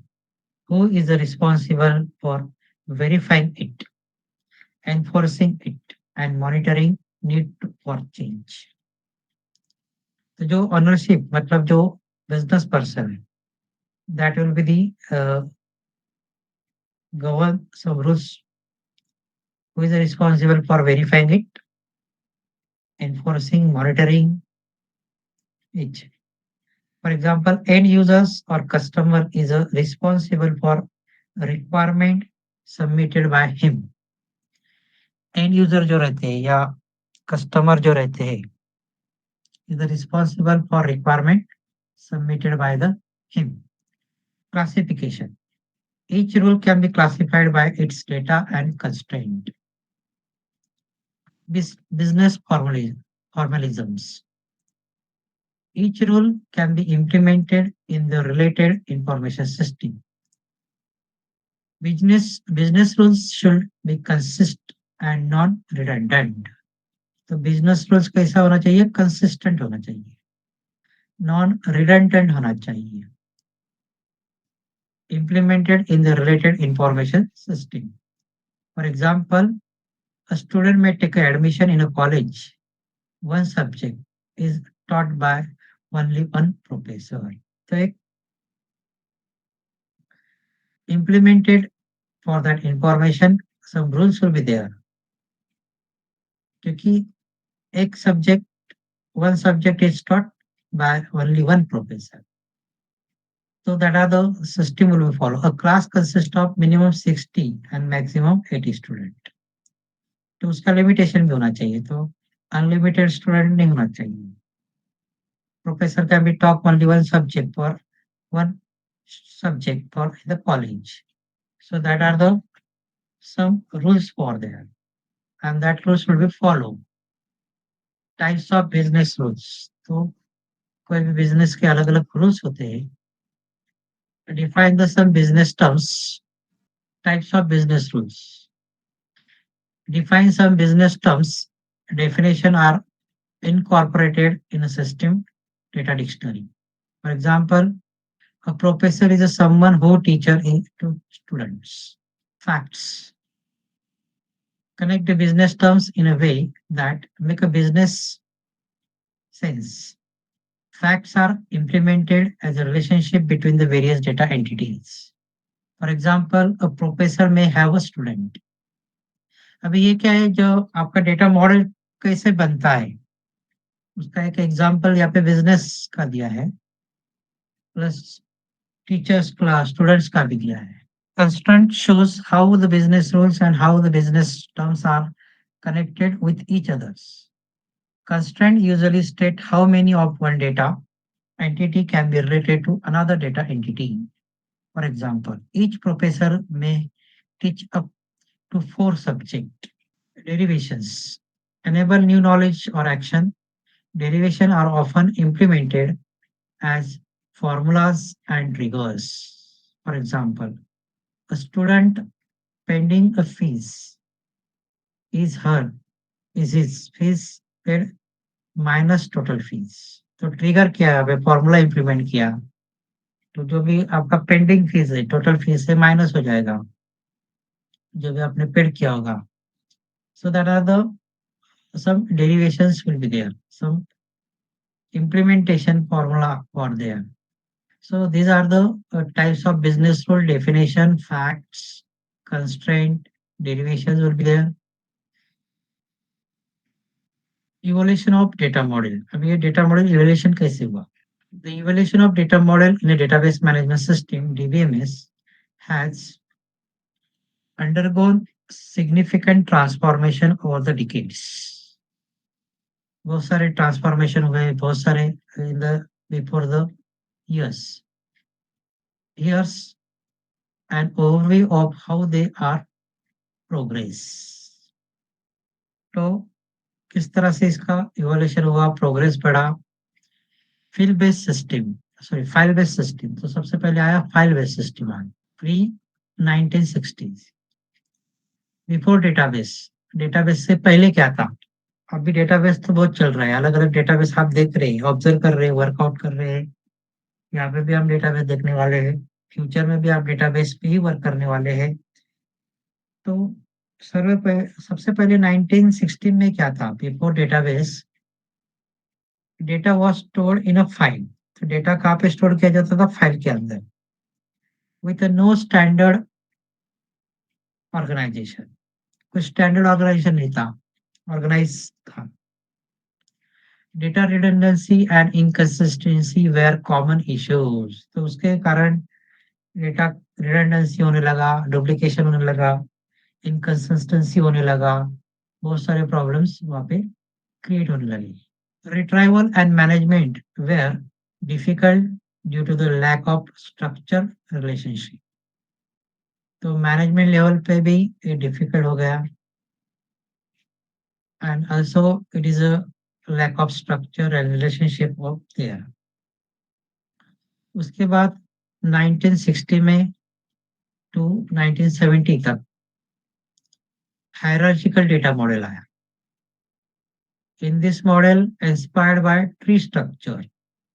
who is responsible for verifying it, enforcing it, and monitoring need for change. तो जो ownership मतलब जो बिजनेस पर्सन है, that will be the govern some rules who is responsible for verifying it, enforcing, monitoring it. For example, end users or customer is responsible for requirement submitted by him. And user जो रहते हैं या customer जो रहते हैं is responsible for requirement submitted by the him. Classification. Each rule can be classified by its data and constraint. Business formalisms. Each rule can be implemented in the related information system. Business rules should be consistent and non-redundant. तो business rules कैसा होना चाहिए? Consistent होना चाहिए, non redundant होना चाहिए. Implemented in the related information system. For example, a student may take admission in a college. One subject is taught by only one professor. So, implemented for that information, some rules will be there. क्योंकि एक subject, one subject is taught by only one professor. So that are the system will be follow. A class consists of minimum 60 and maximum 80 student. तो उसका limitation भी होना चाहिए. तो unlimited student नहीं होना चाहिए. Professor can be taught only one subject for the college. So that are the some rules for there, and that rules will be followed. Types of business rules. तो कोई भी बिजनेस के अलग अलग rules होते हैं. Define the some business terms, types of business rules. Define some business terms. Definition are incorporated in a system data dictionary. For example, a professor is a someone who teacher to students. Facts. Connect the business terms in a way that make a business sense. Facts are implemented as a relationship between the various data entities. For example, a professor may have a student. अभी ये क्या है जो आपका data model कैसे बनता है उसका एक एग्जांपल यहाँ पे बिजनेस का दिया है प्लस टीचर्स क्लास स्टूडेंट्स का भी दिया है. Constraint shows how the business rules and how the business terms are connected with each others. Constraint usually state how many of one data entity can be related to another data entity. For example, each professor may teach up to 4 subjects. Derivations enable new knowledge or action. Derivation are often implemented as formulas and triggers. For example, a student pending a fees is her is his fees paid minus total fees. तो trigger क्या है? अभी formula implement किया तो जो भी आपका pending fees है टोटल फीस से माइनस हो जाएगा जो भी आपने पेड किया होगा. So that are the some derivations will be there. Some implementation formula for there. So these are the types of business rule definition, facts, constraint, derivations will be there. Evaluation of data model. अभी ये data model evaluation कैसे हुआ? The evaluation of data model in a database management system (DBMS) has undergone significant transformation over the decades. बहुत सारे transformation हुए बहुत सारे in the before the years. Here's an overview of how they are progress. तो किस तरह से इसका इवोल्यूशन हुआ प्रोग्रेस बढ़ा. फाइल बेस्ड सिस्टम तो सबसे पहले आया फाइल बेस्ड सिस्टम आया प्री 1960s. बिफोर डेटाबेस से पहले क्या था? अभी डेटाबेस तो बहुत चल रहा है अलग अलग डेटाबेस आप देख रहे हैं ऑब्जर्व कर रहे हैं वर्कआउट कर रहे हैं. यहाँ पे भी हम डेटाबेस देखने वाले हैं फ्यूचर में भी आप डेटाबेस पे ही वर्क करने वाले हैं. तो सबसे पहले 1916 में क्या था? Before database data was stored in a file. तो डेटा कहाँ पे स्टोर किया जाता था? फाइल के अंदर विथ नो स्टैंडर्ड ऑर्गेनाइजेशन. कुछ स्टैंडर्ड ऑर्गेनाइजेशन नहीं था ऑर्गेनाइज था. Data redundancy and inconsistency were common issues. तो उसके कारण डेटा रिडंडेंसी होने लगा डुप्लीकेशन होने लगा इनकंसिस्टेंसी होने लगा बहुत सारे प्रॉब्लम्स वहाँ पे क्रिएट होने लगे. Retrieval and management were difficult due to the lack of structure relationship. तो मैनेजमेंट लेवल पे भी ये डिफिकल्ट हो गया and also it is a lack of structure and relationship of there. उसके बाद 1960 में टू 1970 तक हायरार्चिकल डेटा मॉडल आया. In this model, inspired by tree structure,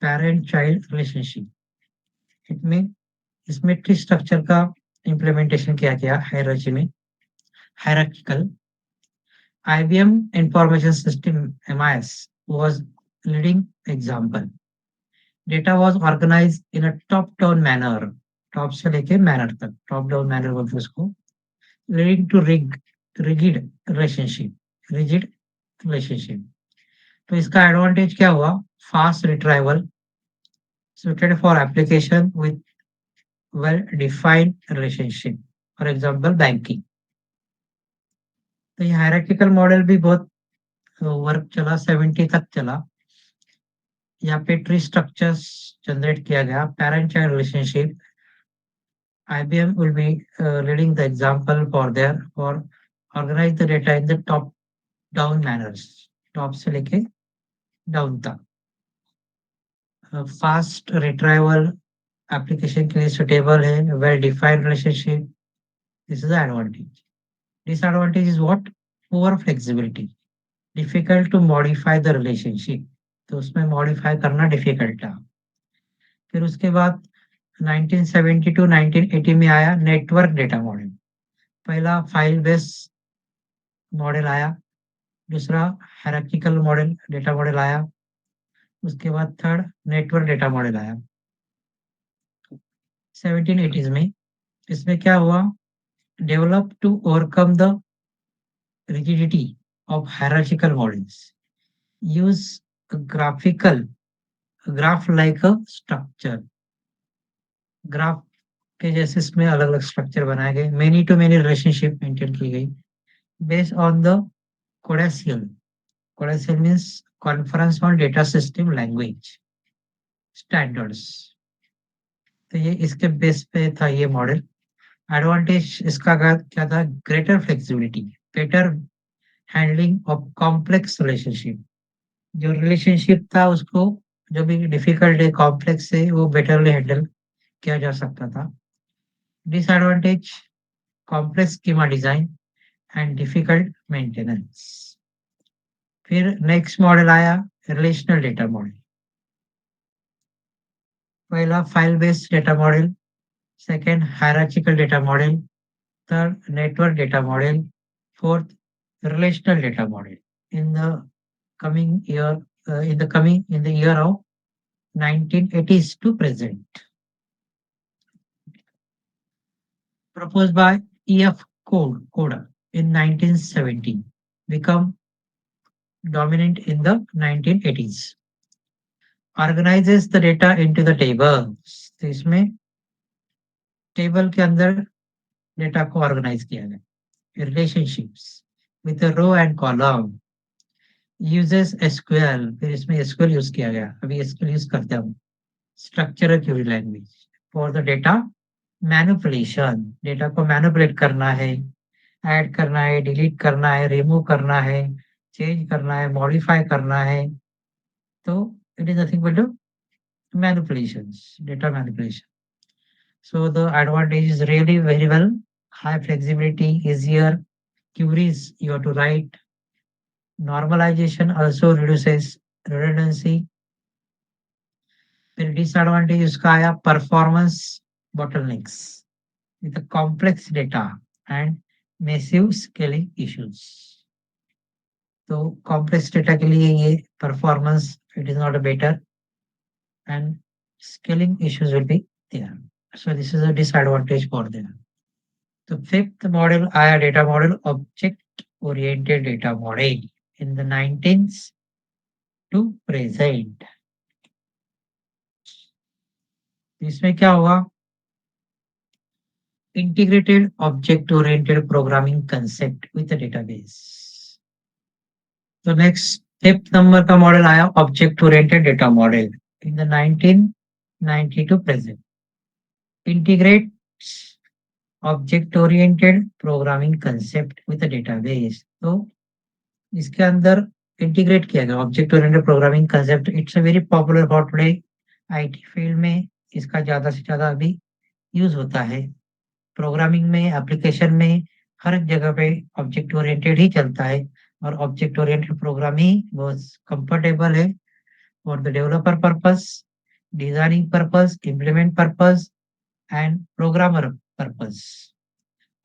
parent-child relationship, इसमें ट्री स्ट्रक्चर का इम्प्लीमेंटेशन किया गया हायरार्ची में. Hierarchical IBM Information System (MIS) was leading example. Data was organized in a top-down manner. Top से लेके manner तक top down manner बोलते उसको. leading to rigid relationship. तो इसका एडवांटेज क्या हुआ? Fast retrieval suited for application with well-defined relationship. For example, banking. तो ये हायरार्किकल मॉडल भी बहुत वर्क चला 70 तक चला. यहाँ पे ट्री स्ट्रक्चर्स जनरेट किया गया parent child relationship. IBM will be leading the example for organize the data in the top down manners. Top से लेके डाउन तक. फास्ट रिट्राइवल एप्लीकेशन के लिए सुटेबल है, well defined relationship, this is the advantage. Disadvantage is what? Poor flexibility, difficult to modify the relationship, तो उसमें modify करना difficult था। फिर उसके बाद 1970 टू 1980 में आया नेटवर्क डेटा मॉडल। पहला फाइल बेस मॉडल आया, दूसरा हायरार्किकल मॉडल डेटा मॉडल आया, उसके बाद थर्ड नेटवर्क डेटा मॉडल आया 1780s में। इसमें क्या हुआ? Develop to overcome the rigidity of hierarchical models, use a graphical graph like a structure, graph के जैसे इसमें अलग अलग स्ट्रक्चर बनाए गए, many to many relationship maintain की गई based on the CODASYL. CODASYL means conference on data system language standards. तो ये इसके बेस पे था ये मॉडल। एडवांटेज इसका क्या था? Greater flexibility, better handling of complex relationship, जो रिलेशनशिप था उसको जो भी डिफिकल्ट है कॉम्प्लेक्स है वो बेटरली हैंडल किया जा सकता था। Disadvantage complex schema design and difficult maintenance. फिर नेक्स्ट मॉडल आया रिलेशनल डेटा मॉडल। पहला file based data model, second hierarchical data model, third network data model, fourth relational data model in the coming year in the year of 1980s to present, proposed by EF Coder in 1970, become dominant in the 1980s. Organizes the data into the tables. तो इसमें table के अंदर data को organize किया गया, relationships with row and column, uses SQL, फिर इसमें SQL use किया गया, अभी एसक्यूएल यूज करते हैं हम, structural query language for the data manipulation, data को मैनिपुलेट करना है, ऐड करना है, डिलीट करना है, रिमूव करना है, चेंज करना है, मॉडिफाई करना है, तो it is nothing but manipulations, data manipulation. So the advantage is really very well, high flexibility, easier queries you have to write. Normalization also reduces redundancy. फिर disadvantage उसका आया performance bottlenecks with the complex data and massive scaling issues. तो complex data के लिए ये performance it is not a better and scaling issues will be there. So this is a disadvantage for them. The fifth model आया data model object oriented data model in the 19th to present. इसमें क्या हुआ? Integrated object oriented programming concept with a database. तो next fifth number का model आया object oriented data model in the 1990 to present. Integrates object oriented programming concept with database. तो इसके अंदर integrate किया गया object oriented programming concept. It's a very popular for today, IT field में इसका ज्यादा से ज्यादा अभी यूज होता है। प्रोग्रामिंग में, एप्लीकेशन में, हर जगह पे ऑब्जेक्ट ओरिएंटेड ही चलता है और ऑब्जेक्ट ओरिएंटेड प्रोग्रामिंग बहुत कंफर्टेबल है for the developer purpose, designing purpose, implement purpose and programmer purpose.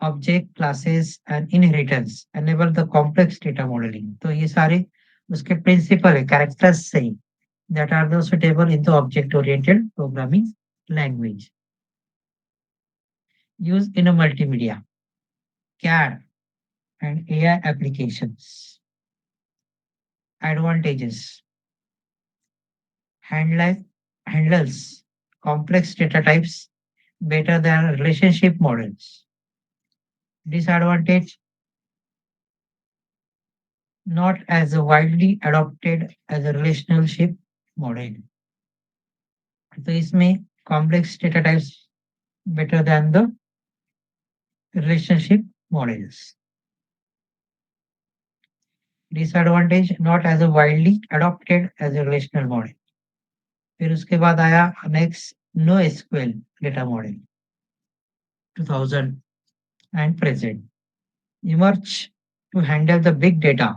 Object classes and inheritance enable the complex data modelling. तो ये सारे उसके प्रिंसिपल है, कैरेक्टर्स से that are the suitable in the object oriented programming language. Use in a multimedia, CAD and AI applications. Advantages: handles complex data types better than relationship models. Disadvantage: not as widely adopted as a relationship model. तो इसमें complex data types better than the relationship models. Disadvantage: not as widely adopted as a relational model. फिर उसके बाद आया next no SQL data model 2000 and present emerge to handle the big data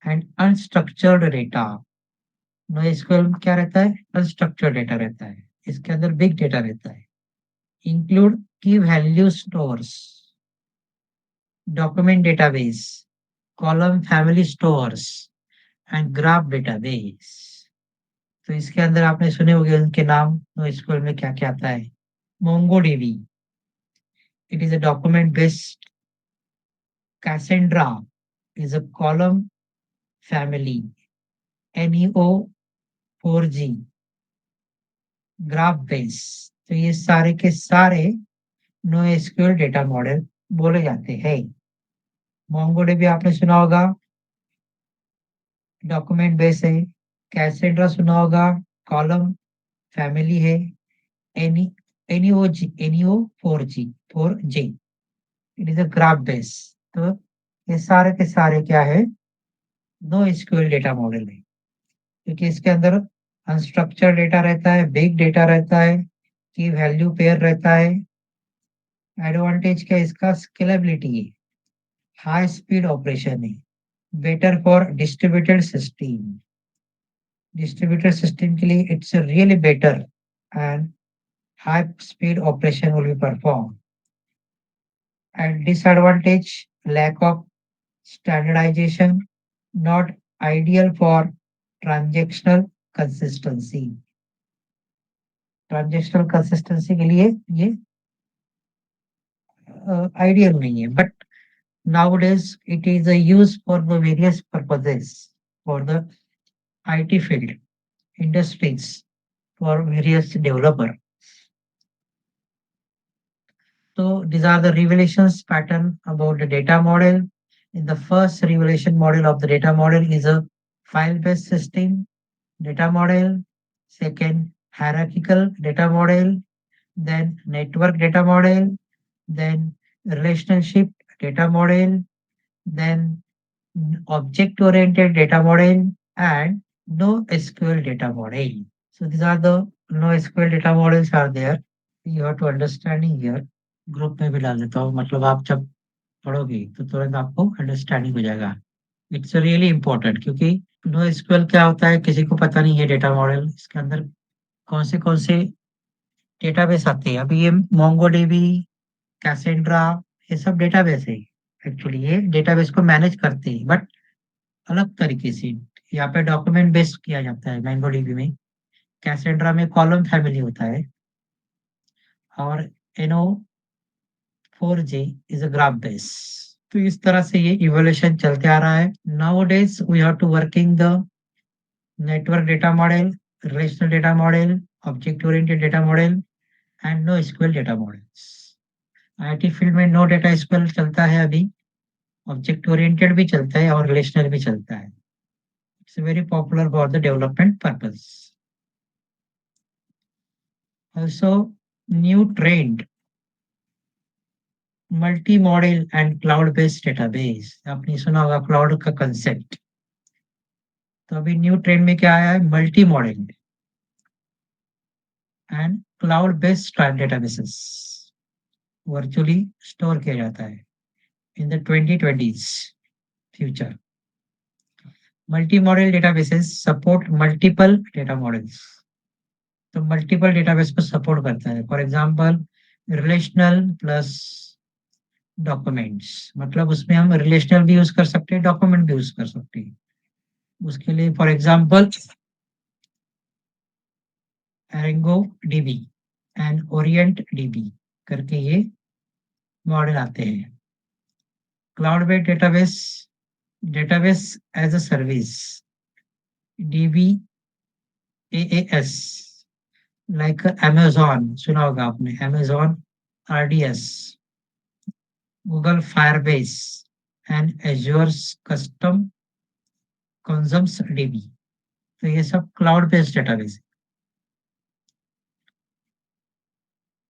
and unstructured data. No SQL में क्या रहता है? Unstructured data रहता है, इसके अंदर बिग डेटा रहता है। इंक्लूड की value stores, document database, column family stores and graph database. तो इसके अंदर आपने सुने होंगे उनके नाम, नो एसक्यूएल में क्या क्या आता है। MongoDB, it is a document based. Cassandra is a column family. NEO4G, graph base. तो ये सारे के सारे नो एसक्यूएल डेटा मॉडल बोले जाते हैं। मोंगोडीबी आपने सुना होगा, डॉक्यूमेंट बेस है। कैसेंड्रा सुना होगा, कॉलम फैमिली है। एनी एनईओजी Neo4j it is a graph base. तो ये सारे के सारे क्या है? नो एसक्यूएल डेटा मॉडल है, क्योंकि इसके अंदर अनस्ट्रक्चर्ड डेटा रहता है, बिग डेटा रहता है, की वैल्यू पेयर रहता है। एडवांटेज क्या है इसका? स्केलेबिलिटी है, हाई स्पीड ऑपरेशन है, better for distributed system. Distributed system के लिए it's really better and high speed operation will be perform. And disadvantage, lack of standardization, not ideal for transactional consistency. Transactional consistency के लिए ये ideal नहीं है, but nowadays it is a use for the various purposes for the IT field, industries, for various developer. So these are the revelations pattern about the data model. In the first revelation model of the data model is a file-based system data model. Second, hierarchical data model. Then network data model. Then relationship data model. Then object-oriented data model and NoSQL data model. So these are the NoSQL data models are there. You have to understanding here. Group में भी डाल देता हूँ, मतलब आप जब पढ़ोगे तो तुरंत आपको अंडरस्टैंडिंग हो जाएगा। इट्स रियली इम्पोर्टेंट, क्योंकि नो एसक्यूएल क्या होता है किसी को पता नहीं है। डेटा मॉडल इसके अंदर कौन से डेटाबेस आते हैं। अभी ये मोंगोडीबी, कैसेंड्रा, ये सब डेटाबेस है। एक्चुअली ये डेटाबेस को मैनेज करते हैं, बट अलग तरीके से। यहाँ पे डॉक्यूमेंट बेस्ड किया जाता है मोंगोडीबी में। कैसेंड्रा में कॉलम फैमिली होता है और एनो 4G is a graph base. तो इस तरह से ये इवोल्यूशन चलते आ रहा है। Nowadays we have to working the network data model, relational data model, object oriented data model and no SQL data models. IT field में नो डेटा एसक्यूएल चलता है अभी, ऑब्जेक्ट ओरिएंटेड भी चलता है और रिलेशनल भी चलता है। It's very popular for the development purpose. Also, new trend, multi model and cloud based database. आपने सुना होगा क्लाउड का कंसेप्ट। तो अभी न्यू ट्रेंड में क्या आया है? Multi model and cloud based databases virtually store किया जाता है in the 2020s future. Multi model databases support multiple data models. तो मल्टीपल डेटाबेस को सपोर्ट करता है। For example relational plus documents, मतलब उसमें हम रिलेशनल भी यूज कर सकते हैं, डॉक्यूमेंट भी यूज कर सकते हैं। उसके लिए for example Arango DB and Orient DB करके ये मॉडल आते हैं। Cloud based database, database as a service, DB AAS, like Amazon सुना होगा आपने, Amazon RDS, Google Firebase and Azure custom cosmos DB. तो ये सब cloud based database.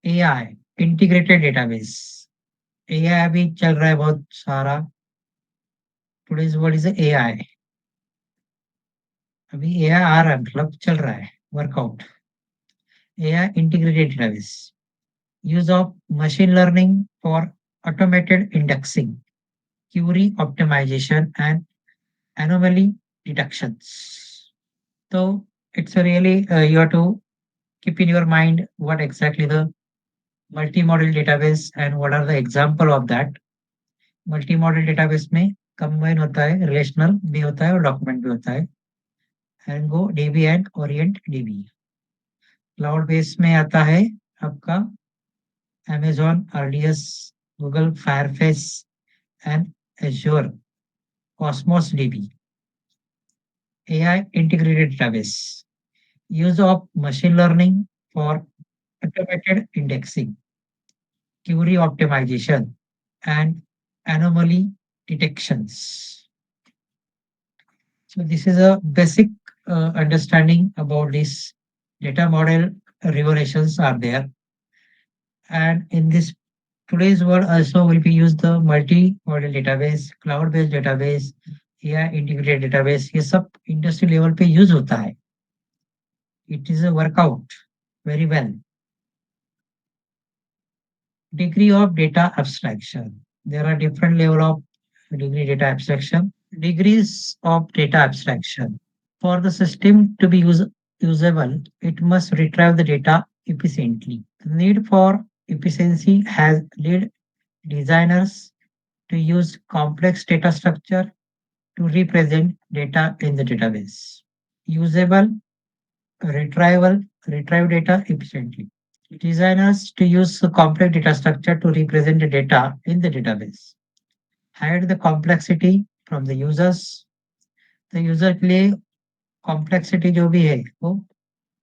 AI, integrated database. AI अभी चल रहा है बहुत सारा। Today's world is AI. अभी एआई आ रहा है, मतलब चल रहा है, workout. AI integrated database. Use of machine learning for automated indexing, query optimization, and anomaly detections. So it's a really you have to keep in your mind what exactly the multi-model database and what are the example of that. Multi-modal database में combine होता है, relational भी होता है और document भी होता है। Arango DB and Orient DB. Cloud base में आता है आपका Amazon RDS, Google Firebase and Azure Cosmos DB. AI integrated database. Use of machine learning for automated indexing, query optimization, and anomaly detections. So this is a basic understanding about this data model revolutions are there. And in this today's world also will be used the multi-model database, cloud-based database, AI integrated database. ये सब industry level पे use होता है. It is a workout very well. Degree of data abstraction. There are different level of degree data abstraction. Degrees of data abstraction. For the system to be usable, it must retrieve the data efficiently. The need for efficiency has led designers to use complex data structure to represent data in the database. Usable, retrieve data efficiently. Designers to use a complex data structure to represent the data in the database. Hide the complexity from the users. The user के लिए complexity जो भी है वो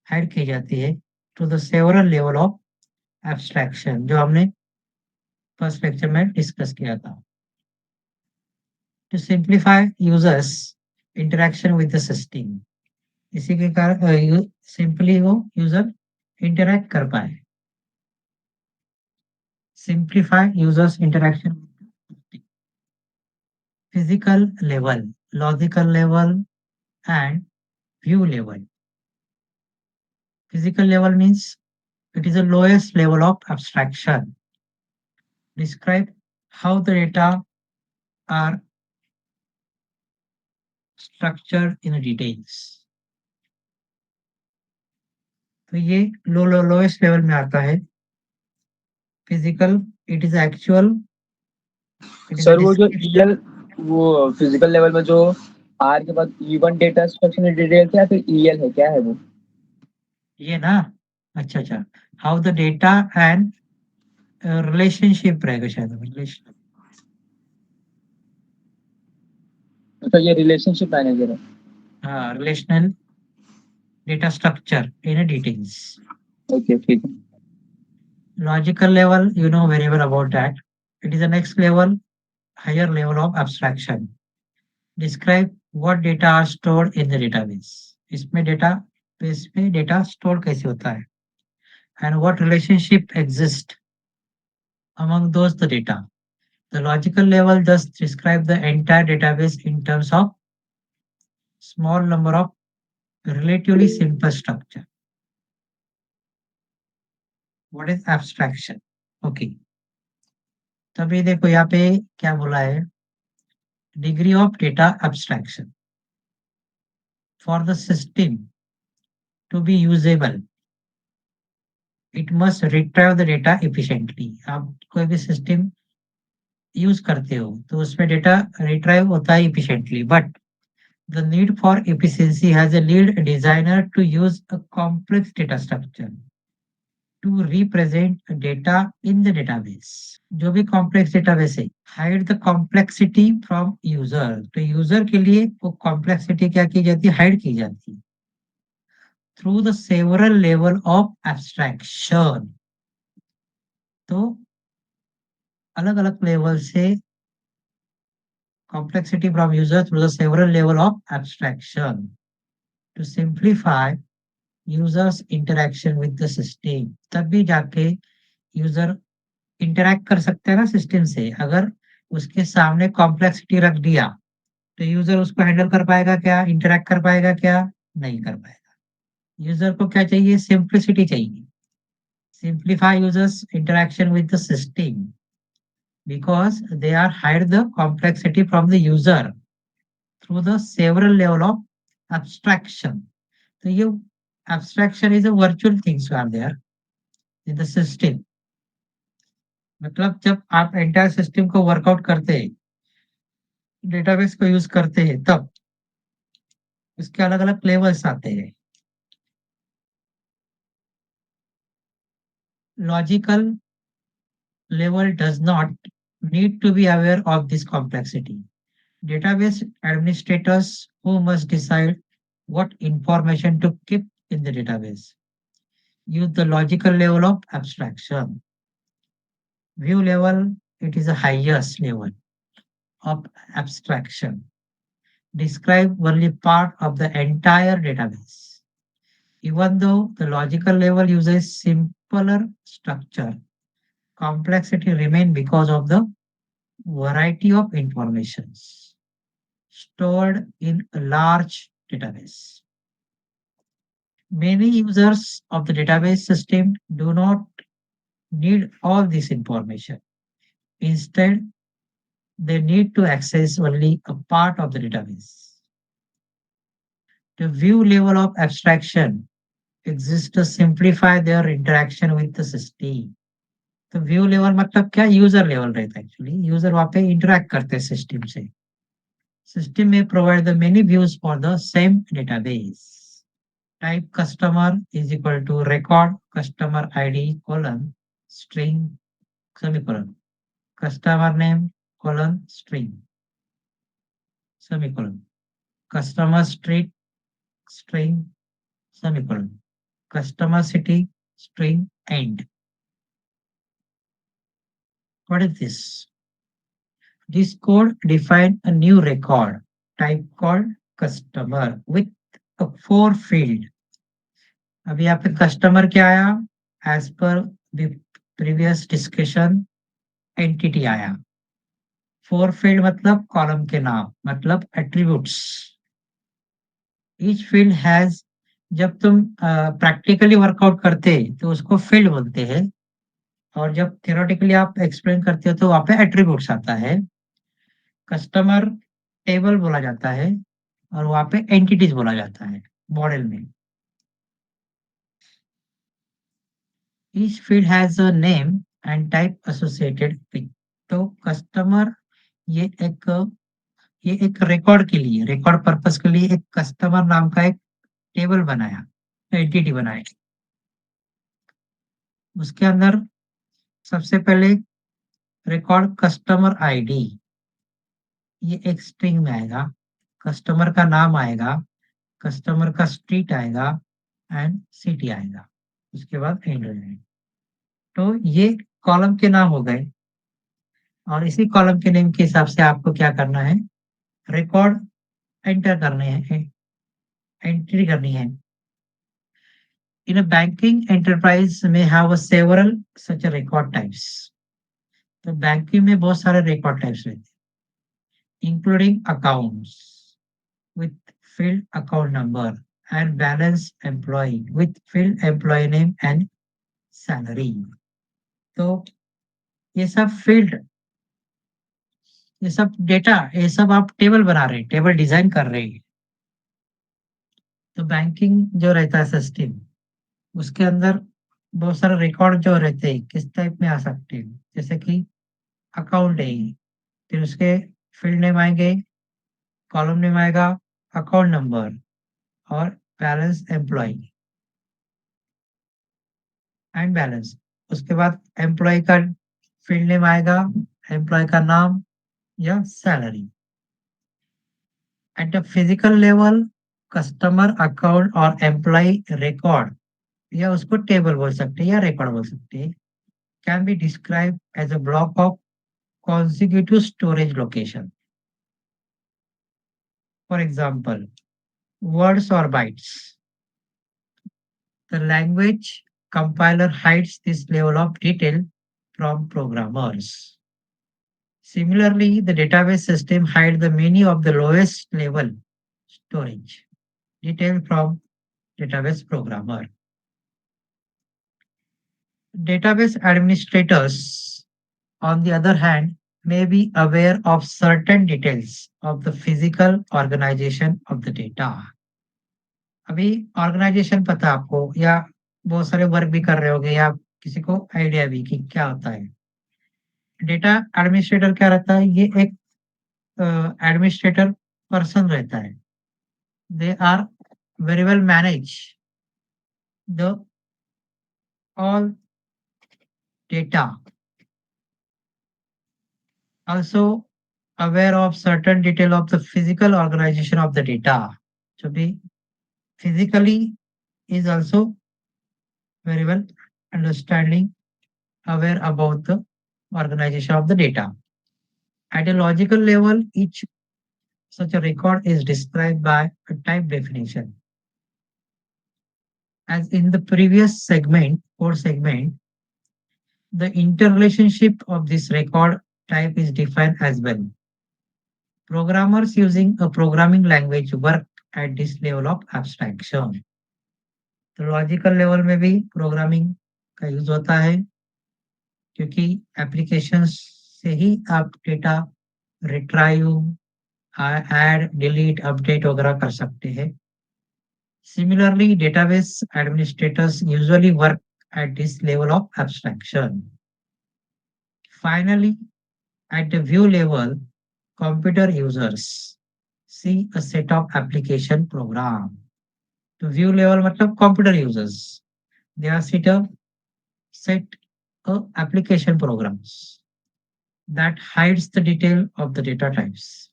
hide की जाती है to the several level of abstraction जो हमने फर्स्ट लेक्चर में डिस्कस किया था to simplify users interaction with the system इसी के कारण सिंपली वो यूजर इंटरैक्ट कर पाए simplify users interaction physical level logical level and view level physical level means it is the lowest level of abstraction. Describe how the data are structured in details. तो ये lowest level में आता है physical it is actual sir वो जो EL वो physical level में जो आर के बाद E1 डेटा स्ट्रक्चर डिटेल क्या फिर ईएल है क्या है वो ये ना अच्छा how the data and relationship रहेगा शायद रिलेशन तो ये रिलेशनशिप मैनेजर है हाँ relational data structure in details okay ठीक है logical level you know very well about that it is the next level higher level of abstraction describe what data are stored in the database इसमें data base में data store कैसे होता है and what relationship exist among those the data the logical level thus describe the entire database in terms of small number of relatively simple structure what is abstraction okay तभी देखो यहाँ पे क्या बोला है degree of data abstraction for the system to be usable it must retrieve the data efficiently आप कोई भी सिस्टम यूज करते हो तो उसमें डेटा रिट्राइव होता है efficiently but the need for efficiency has a lead designer to use a complex data structure to represent data in the database जो भी complex database है hide the complexity from user तो user के लिए वो complexity क्या की जाती है hide की जाती है through the several level of abstraction तो अलग अलग लेवल से complexity from user through the several level of abstraction to simplify users interaction with the system तभी जाके यूजर इंटरैक्ट कर सकते हैं ना सिस्टम से अगर उसके सामने कॉम्प्लेक्सिटी रख दिया तो यूजर उसको हैंडल कर पाएगा क्या इंटरैक्ट कर पाएगा क्या नहीं कर पाएगा यूजर को क्या चाहिए? सिंप्लिसिटी चाहिए. Simplify users' interaction with the system because they are hide the complexity from the user through the several level of abstraction. So you abstraction is a virtual things are there in the system. मतलब जब आप entire system को workout करते हैं, database को use करते हैं, तब इसके अलग अलग लेवल्स आते हैं. Logical level does not need to be aware of this complexity. Database administrators who must decide what information to keep in the database use the logical level of abstraction. View level, it is the highest level of abstraction. Describe only part of the entire database. Even though the logical level uses simpler structure, complexity remain because of the variety of informations stored in a large database. Many users of the database system do not need all this information. Instead, they need to access only a part of the database. The view level of abstraction exists to simplify their interaction with the system. तो view level मतलब क्या? User level रहता है. Actually user वहां पे interact करते हैं system से. सिस्टम में provide the many views for the same database. Type customer is equal to record customer ID colon string semicolon. Customer name colon string semicolon. Customer street string semicolon. Customer city string end. What is this? This code define a new record type called customer with a four field. अभी यहाँ पे customer क्या आया? As per the previous discussion entity आया. Four field मतलब column के नाम, मतलब एट्रीब्यूट्स. ईच फील्ड हैज, जब तुम प्रैक्टिकली वर्कआउट करते तो उसको फील्ड बोलते हैं, और जब थियोरेटिकली आप एक्सप्लेन करते हो तो वहां पे एट्रीब्यूट्स आता है. कस्टमर टेबल बोला जाता है और वहां पे एंटिटीज बोला जाता है मॉडल में. Each field has a name and type associated with. तो कस्टमर, ये एक ये एक रिकॉर्ड के लिए, रिकॉर्ड पर्पस के लिए एक कस्टमर नाम का एक टेबल बनाया, एंटिटी बनाई. उसके अंदर सबसे पहले रिकॉर्ड कस्टमर आईडी, ये एक स्ट्रिंग में आएगा. कस्टमर का नाम आएगा, कस्टमर का स्ट्रीट आएगा एंड सिटी आएगा. उसके बाद एंड हो जाएगा. तो ये कॉलम के नाम हो गए, और इसी कॉलम के नेम के हिसाब से आपको क्या करना है? रिकॉर्ड एंटर करने हैं, एंट्री करनी है. In a banking enterprise may have a several such a record types. तो बैंकिंग में बहुत सारे रिकॉर्ड टाइप्स रहते हैं, including accounts with field account number and balance employee with field employee name and salary. तो ये सब फील्ड, ये सब डेटा, ये सब आप टेबल बना रहे हैं, टेबल डिजाइन कर रहे हैं. तो बैंकिंग जो रहता है सिस्टम, उसके अंदर बहुत सारे रिकॉर्ड जो रहते हैं किस टाइप में आ सकते हैं, जैसे कि अकाउंट है, फिर उसके फील्ड नेम आएंगे, कॉलम नेम आएगा, अकाउंट नंबर और बैलेंस एम्प्लॉय एंड बैलेंस. उसके बाद एम्प्लॉय का फील्ड नेम आएगा, एम्प्लॉय का नाम या salary. At the physical level customer account और एम्प्लॉय रिकॉर्ड, या उसको टेबल बोल सकते हैं या रिकॉर्ड बोल सकते हैं, can be describe as a block of consecutive storage location. For example, words or bytes. The language compiler hides this level of detail from programmers. Similarly, the database system hides the many of the lowest level storage detail from database programmer. Database administrators, on the other hand, may be aware of certain details of the physical organization of the data. अभी organisation पता है आपको या बहुत सारे work भी कर रहे होगे या किसी को आइडिया भी कि क्या होता है डेटा एडमिनिस्ट्रेटर क्या रहता है ये एक एडमिनिस्ट्रेटर पर्सन रहता है they are very well manage the all data also aware of certain detail of the physical organization of the data to be physically is also very well understanding aware about the organization of the data at a logical level each such a record is described by a type definition as in the previous segment or segment the interrelationship of this record type is defined as well. Programmers using a programming language work at this level of abstraction. तो logical level में भी programming का use होता है क्योंकि applications से ही आप data retrieve add delete update वगैरह कर सकते हैं similarly database administrators usually work at this level of abstraction. Finally, at the view level, computer users see a set of application program. तो व्यू लेवल मतलब computer users they are set a application programs that hides the detail of the data types.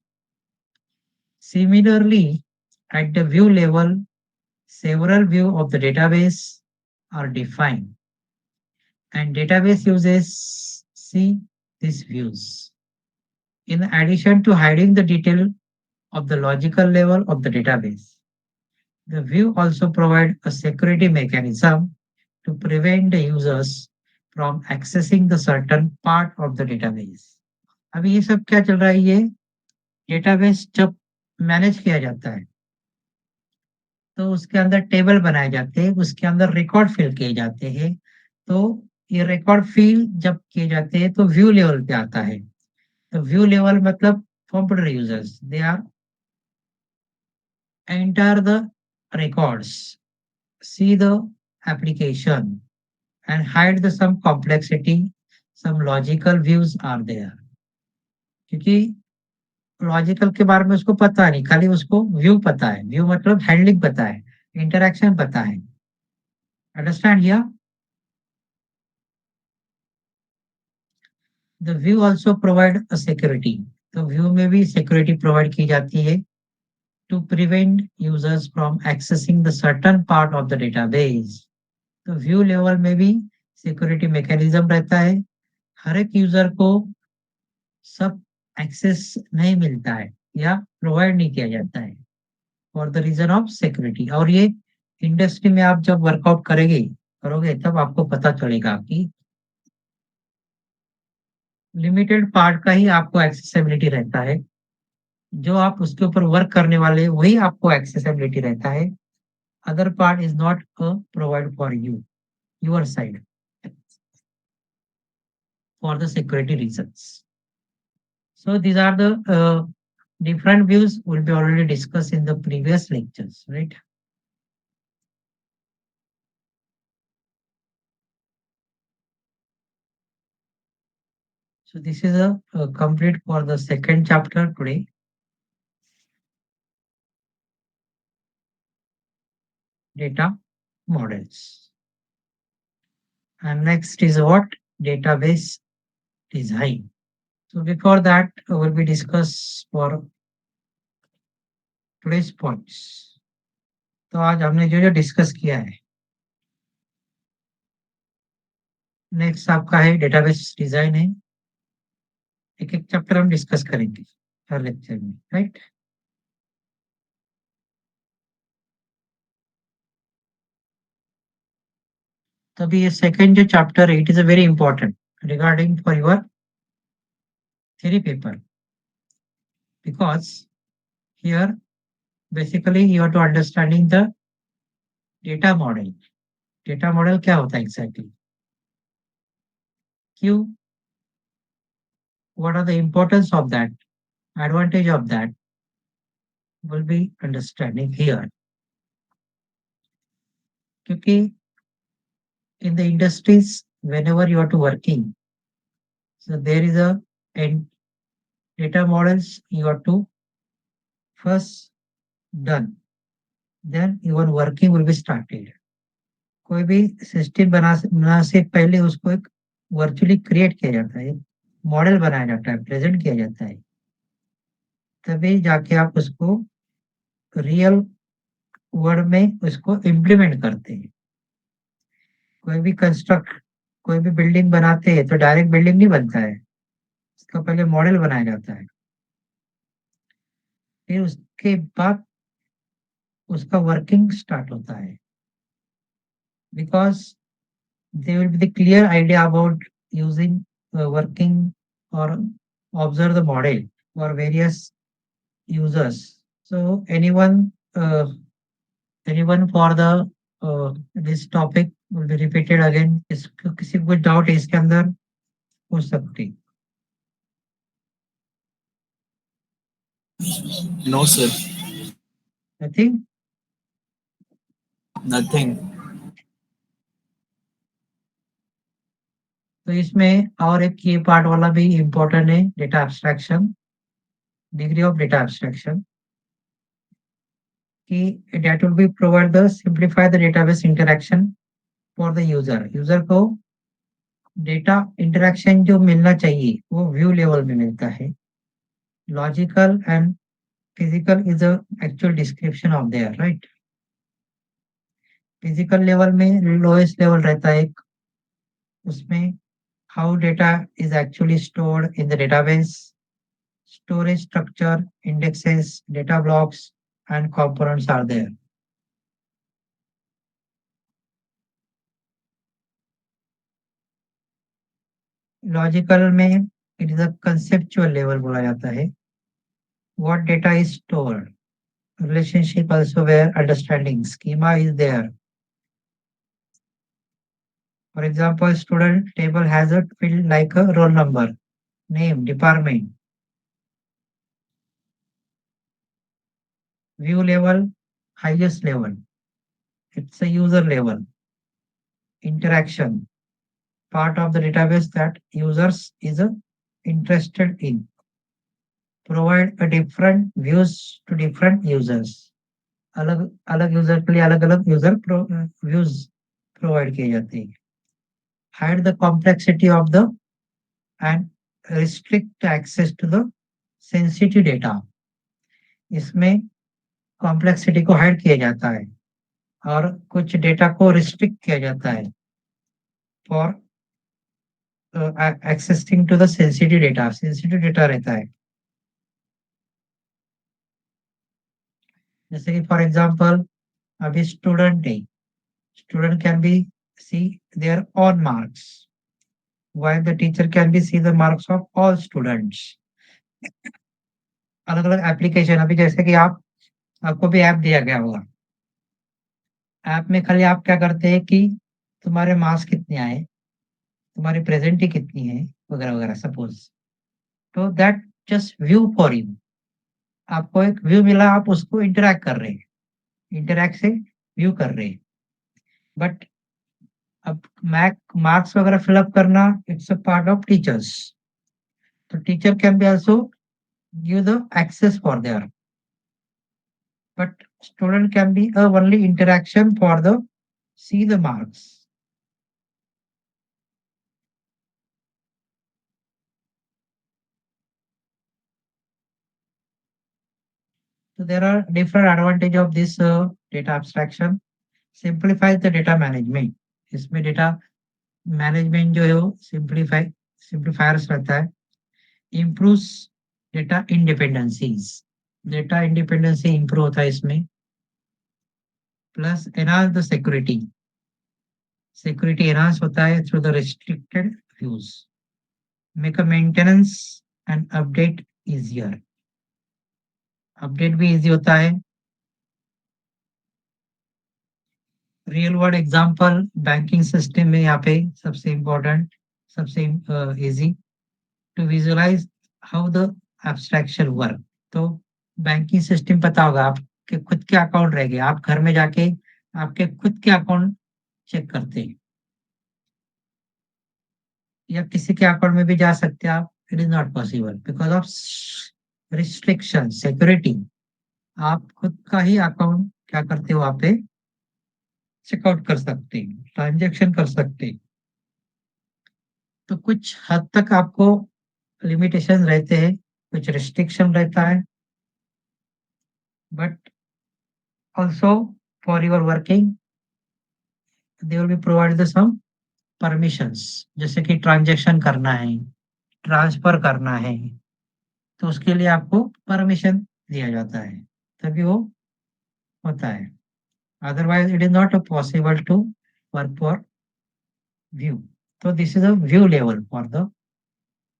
Similarly, at the view level, several views of the database are defined and database users see these views. In addition to hiding the detail of the logical level of the database, the view also provides a security mechanism to prevent the users from accessing the certain part of the database. अभी ये सब क्या चल रहा है ये database जब manage किया जाता है तो उसके अंदर टेबल बनाए जाते हैं उसके अंदर रिकॉर्ड फिल किए जाते हैं तो ये रिकॉर्ड फिल जब किए जाते हैं तो व्यू लेवल पे आता है तो व्यू लेवल मतलब computer users they are enter the records see the application and hide the some complexity some logical views are there क्योंकि लॉजिकल के बारे में उसको पता नहीं खाली उसको व्यू पता है व्यू मतलब हैंडलिंग पता है इंटरेक्शन पता है understand here the view also provide a security तो व्यू में भी सिक्योरिटी प्रोवाइड की जाती है to prevent users from accessing the certain part of the database तो व्यू लेवल में भी सिक्योरिटी मैकेनिज्म रहता है हर एक यूजर को सब एक्सेस नहीं मिलता है या प्रोवाइड नहीं किया जाता है for the reason of security और ये इंडस्ट्री में आप जब वर्कआउट करोगे तब आपको पता चलेगा कि लिमिटेड पार्ट का ही आपको एक्सेसिबिलिटी रहता है जो आप उसके ऊपर वर्क करने वाले वही आपको एक्सेसिबिलिटी रहता है other part is not provide for you your side for the security reasons. So these are the different views will be already discussed in the previous lectures, right? So this is a complete for the second chapter today. Data models. And next is what? Database design. So before that, will be discussed for today's points. तो आज हमने जो जो discuss किया है next आपका है database design है एक एक चैप्टर हम डिस्कस करेंगे हर लेक्चर में राइट तो अभी ये सेकंड जो चैप्टर है it is a very important regarding for your theory paper because here basically you are to understanding the data model, data model क्या होता है एग्जैक्टली? क्यों? What are the importance of that, advantage of that, will be understanding here. क्योंकि in the industries, whenever you are to working, so there is a and data models you have to first done, then your working will be started. कोई भी system बना से पहले उसको एक virtually create किया जाता है, मॉडल बनाया जाता है, प्रेजेंट किया जाता है, तभी जाके आप उसको रियल वर्ड में उसको इम्प्लीमेंट करते हैं। कोई भी कंस्ट्रक्ट कोई भी बिल्डिंग बनाते हैं तो डायरेक्ट बिल्डिंग नहीं बनता है, उसका पहले मॉडल बनाया जाता है, फिर उसके बाद उसका वर्किंग स्टार्ट होता है। Because there will be the clear idea about using working or observe the model for various users. So anyone for the this topic will be repeated again. इसको किसी को कुछ डाउट है इसके अंदर पूछ सकते हैं। No, sir. Nothing? Nothing. तो इसमें और एक ये पार्ट वाला भी इम्पोर्टेंट है, data abstraction, degree of data abstraction, कि that will be provide the simplify the database interaction for the user को डेटा इंटरेक्शन जो मिलना चाहिए वो व्यू लेवल में मिलता है। Logical and physical is the actual description of there, right? Physical level में लोएस्ट लेवल रहता है एक, उसमें how data is actually stored in the database, storage structure, indexes, data blocks and components are there. Logical में it is a conceptual level बोला जाता है, what data is stored, relationship also where understanding schema is there. For example, student table has a field like a roll number, name, department. View level, highest level, it's a user level. Interaction, part of the database that users is interested in, provide a different views to different users. अलग अलग user के लिए अलग अलग user views provide किए जाते हैं। Hide the complexity of the and restrict access to the sensitive data. इसमें कॉम्प्लेक्सिटी को हाइड किया जाता है और कुछ डेटा को रिस्ट्रिक्ट किया जाता है for accessing to the sensitive data. Sensitive data रहता है, जैसे कि फॉर एग्जांपल अभी स्टूडेंट है, student can be see there on marks while the teacher can be see the marks of all students. अलग अलग एप्लीकेशन, अभी जैसे कि आपको भी ऐप दिया गया होगा, ऐप में खाली आप क्या करते हैं कि तुम्हारे मार्क्स कितने आए, तुम्हारी प्रेजेंटी कितनी है, वगैरह वगैरह सपोज, तो that just view for you, आपको एक व्यू मिला, आप उसको इंटरैक्ट कर रहे हैं, इंटरैक्ट से व्यू कर रहे हैं। बट अब मार्क्स वगैरह फिलअप करना it's a part of teachers, तो teacher can be also give the access for there, but student can be a only interaction for the see the marks. So there are different advantage of this data abstraction. Simplifies the data management. इसमें data management जो है वो simplifiers रहता है। Improves data independencies, data independency improve होता है इसमें। Plus enhance the security, security enhance होता है through the restricted views. Make a maintenance and update easier, update भी इजी होता है। Real world example banking system में यहाँ पे सबसे इम्पोर्टेंट, सबसे easy to visualise how the abstraction work. तो बैंकिंग सिस्टम पता होगा, आपके खुद के अकाउंट रहेंगे, आप घर में जाके आपके खुद के अकाउंट चेक करते हैं, या किसी के अकाउंट में भी जा सकते हैं आप। It is not possible because of restriction security. आप खुद का ही अकाउंट क्या करते हो, वहां पे चेकआउट कर सकते हैं, ट्रांजेक्शन कर सकते हैं। तो कुछ हद तक आपको लिमिटेशन रहते हैं, कुछ रिस्ट्रिक्शन रहता है, but also for your working they will be provide some permissions. जैसे कि ट्रांजेक्शन करना है, ट्रांसफर करना है, तो उसके लिए आपको परमिशन दिया जाता है, तभी वो होता है। Otherwise it is not possible to work for view. तो this is a view level for the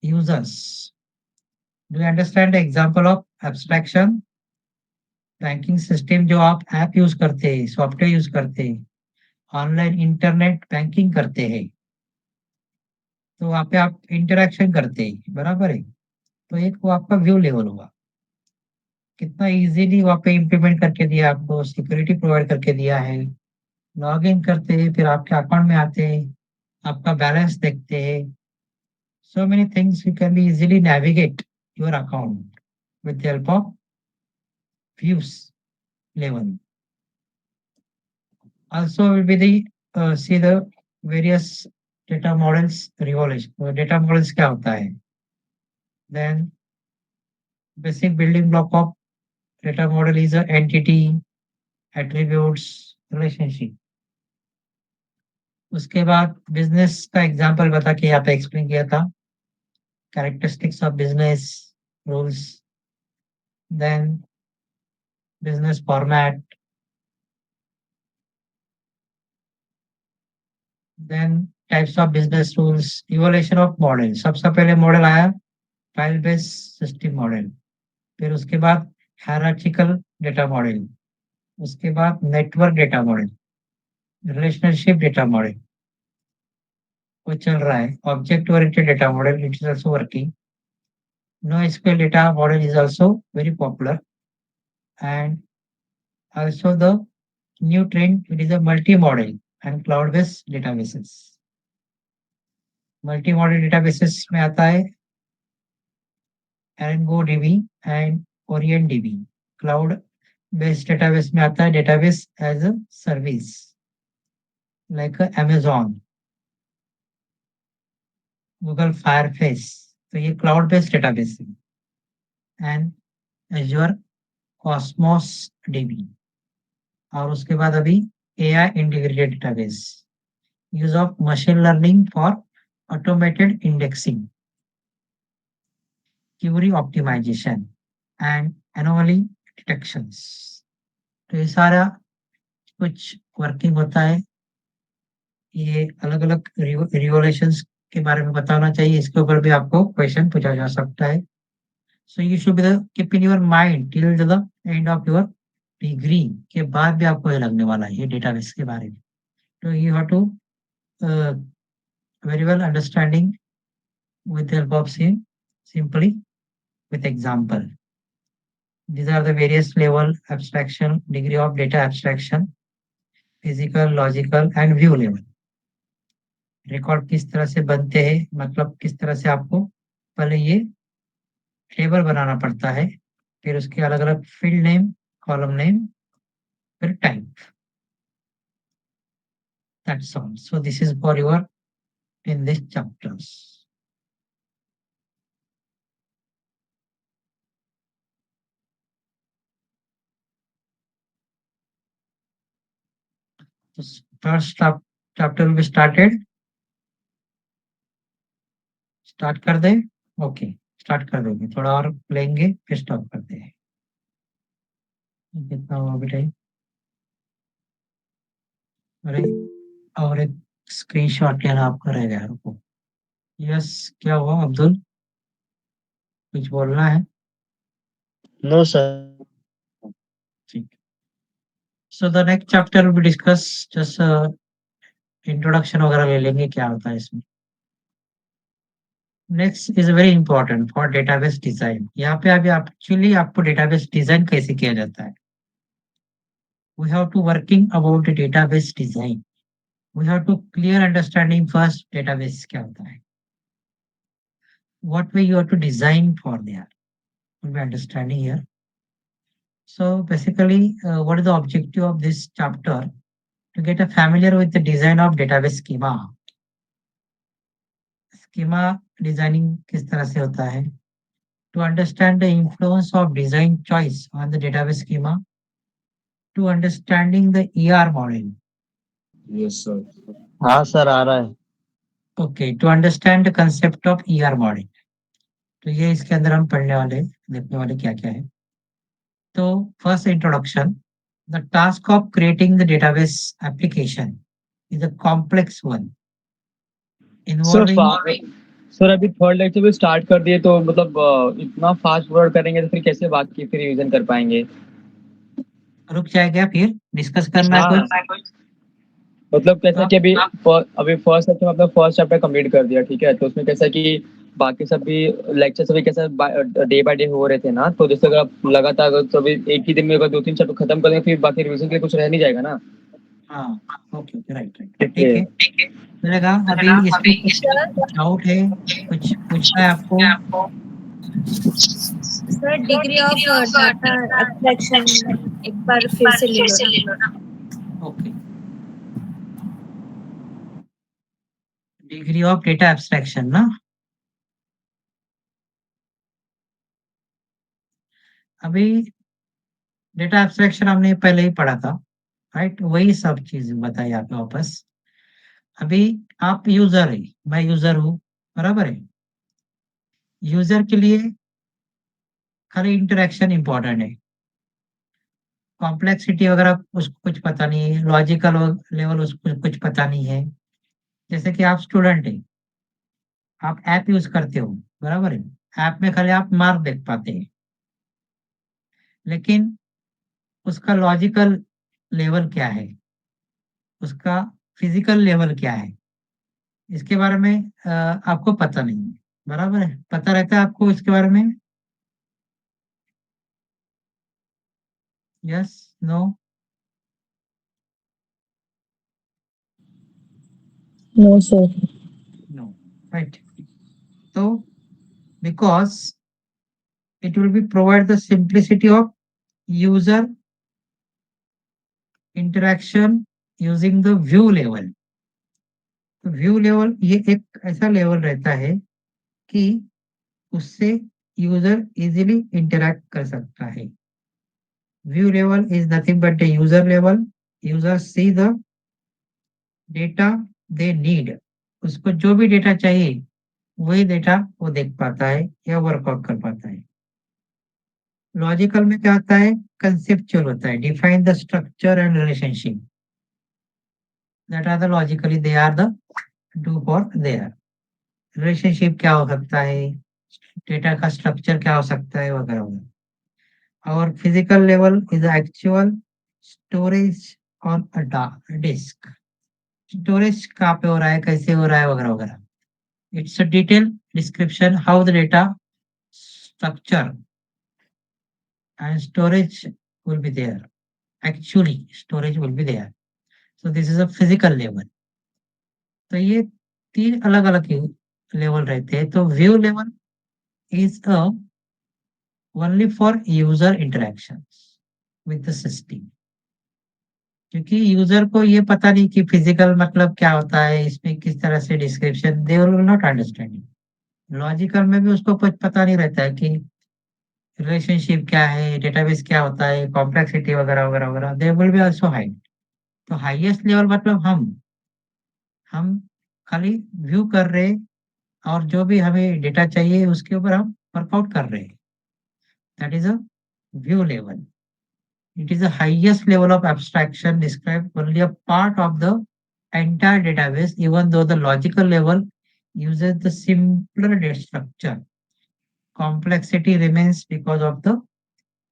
users. Do you understand the example of abstraction? Banking system जो आप ऐप यूज करते हैं, सॉफ्टवेयर यूज करते हैं, ऑनलाइन इंटरनेट बैंकिंग करते हैं, तो वहाँ पे आप इंटरेक्शन करते हैं, बराबर है। तो एक वो आपका व्यू लेवल हुआ, कितना इजीली वहाँ पे इम्प्लीमेंट करके दिया, आपको सिक्योरिटी प्रोवाइड करके दिया है। लॉग इन करते हैं, फिर आपके अकाउंट में आते हैं, आपका बैलेंस देखते हैं। So many things you can be easily navigate your account with the help of views level. Also will be the see the various data models revolution. Data models क्या होता है? Then basic building block of data model is a entity, attributes, relationship. उसके बाद business का example बता के यहाँ पे एक्सप्लेन किया था, characteristics of business, rules, then business format, then types of business rules, evaluation of model। सबसे पहले मॉडल आया फाइल बेस्ड सिस्टम मॉडल, फिर उसके बाद हायरार्चिकल डेटा मॉडल, उसके बाद network data model, relationship data model वो चल रहा है, object oriented data model it is also working, no SQL data model is also very popular, and also the new trend it is a multi model and cloud based databases. Multi model databases में आता है MongoDB and OrientDB। Cloud based database में आता है database as a service like Amazon, Google Firebase. तो ये cloud based database है। And Azure Cosmos DB. और उसके बाद अभी AI integrated database, use of machine learning for automated indexing, query optimisation and anomaly detections. तो ये सारा कुछ वर्किंग होता है। ये अलग अलग रिवोल्यूशंस के बारे में बताना चाहिए, इसके ऊपर भी आपको क्वेश्चन पूछा जा सकता है। So you should be keep in your mind till the end of your degree के बाद भी आपको ये लगने वाला है ये डेटाबेस के बारे में। तो you have to very well understanding with the help of simply with example. These are the various level abstraction, degree of data abstraction, physical, logical and view level। Record किस तरह से बनते हैं, मतलब किस तरह से आपको पहले ये टेबल बनाना पड़ता है, फिर उसके अलग अलग फील्ड नेम, कॉलम नेम, फिर type. That's all. So this is for your in this chapters. First chapter will be started. Start कर दे। ओके, स्टार्ट कर देंगे, थोड़ा और लेंगे फिर स्टॉप करते हैं। कितना हुआ अभी टाइम? अरे, और एक स्क्रीनशॉट लेना आपका रह गया, रुको। यस, क्या हुआ अब्दुल, कुछ बोलना है? No sir. ठीक। So the next chapter will be discuss just introduction वगैरह ले लेंगे क्या होता है इसमें. Next is very important for database design. यहाँ पे अभी एक्चुअली आपको डेटाबेस डिजाइन कैसे किया जाता है. We have to working about the database design. We have to clear understanding first database क्या होता है. What way you have to design for there will be understanding here. So basically, what is the objective of this chapter? To get a familiar with the design of database schema. Schema designing किस तरह से होता है? To understand the influence of design choice on the database schema. To understanding the ER model. Yes, sir. हाँ sir आ रहा है. Okay, to understand the concept of ER model. तो ये इसके अंदर हम पढ़ने वाले देखने वाले क्या क्या है. तो first introduction. The task of creating the database application is a complex one sir involving. Sir अभी थर्ड लेक्चर भी स्टार्ट कर दिए तो मतलब इतना फास्ट वर्ड करेंगे तो फिर कैसे बाकी फिर रिवीजन कर पाएंगे. रुक जाएगा फिर डिस्कस करना है कुछ. मतलब कैसा तो कि अभी फर्स्ट लेक्चर में अपना फर्स्ट चैप्टर कंप्लीट कर दिया. ठीक है, तो उसमें कैसा कि बाकी सब भी लेक्चर सभी कैसा डे बाय डे हो रहे थे ना, तो जैसे अगर आप लगातार अगर सभी एक ही दिन में अगर 2-3 चैप्टर खत्म करेंगे फिर बाकी रिवीजन के लिए कुछ रह नहीं जाएगा ना. हाँ ओके ओके राइट राइट ठीक है चलेगा. अभी इसमें कुछ डाउट है कुछ पूछना है आपको. Sir degree of data abstraction एक बार फिर से ले लो ना. Okay degree of data abstraction ना. अभी डेटा एब्स्ट्रैक्शन हमने पहले ही पढ़ा था राइट. वही सब चीज बताई आपको वापस. अभी आप यूजर है मैं यूजर हूँ बराबर है. यूजर के लिए खाली इंटरेक्शन इंपॉर्टेंट है. कॉम्प्लेक्सिटी वगैरह उसको कुछ पता नहीं है. लॉजिकल लेवल उसको कुछ पता नहीं है. जैसे कि आप स्टूडेंट है आप ऐप यूज करते हो बराबर है. ऐप में खाली आप मार्क देख पाते हैं लेकिन उसका लॉजिकल लेवल क्या है उसका फिजिकल लेवल क्या है इसके बारे में आपको पता नहीं है बराबर है. पता रहता है आपको इसके बारे में. Yes no no sir. No right. तो because it will be provide the simplicity of user interaction using the view level. तो व्यू लेवल ये एक ऐसा लेवल रहता है कि उससे यूजर इजीली इंटरैक्ट कर सकता है. View level is nothing but the user level. User see the data they need. उसको जो भी डेटा चाहिए वही डेटा वो देख पाता है या वर्कआउट कर पाता है. लॉजिकल में क्या होता है कंसेप्चुअल होता है. Define the structure and relationship that are the logically they are the do for there. Relationship क्या हो सकता है डेटा का स्ट्रक्चर क्या हो सकता है वगैरह वगैरह. और physical level is actual storage on a disk. Storage कहाँ पे हो रहा है कैसे हो रहा है वगैरह वगैरह. It's a detail description how the data structure and storage will be there. Actually storage will be there. So this is a physical level. तो ये तीन अलग अलग लेवल रहते हैं. तो view level is a only for user interactions with the system. क्योंकि user को ये पता नहीं कि फिजिकल मतलब क्या होता है इसमें किस तरह से description they will not understanding. Logical में भी उसको कुछ पता नहीं रहता है कि रिलेशनशिप क्या है डेटाबेस क्या होता है कॉम्प्लेक्सिटी वगैरह वगैरह वगैरह. दे विल बी आल्सो हाई. तो हाईएस्ट लेवल मतलब हम खाली व्यू कर रहे और जो भी हमें डेटा चाहिए उसके ऊपर हम वर्कआउट कर रहे हैं. That is a view level. It is the highest level of abstraction describe only a part of the entire database even though the logical level uses the simpler data structure. Complexity remains because of the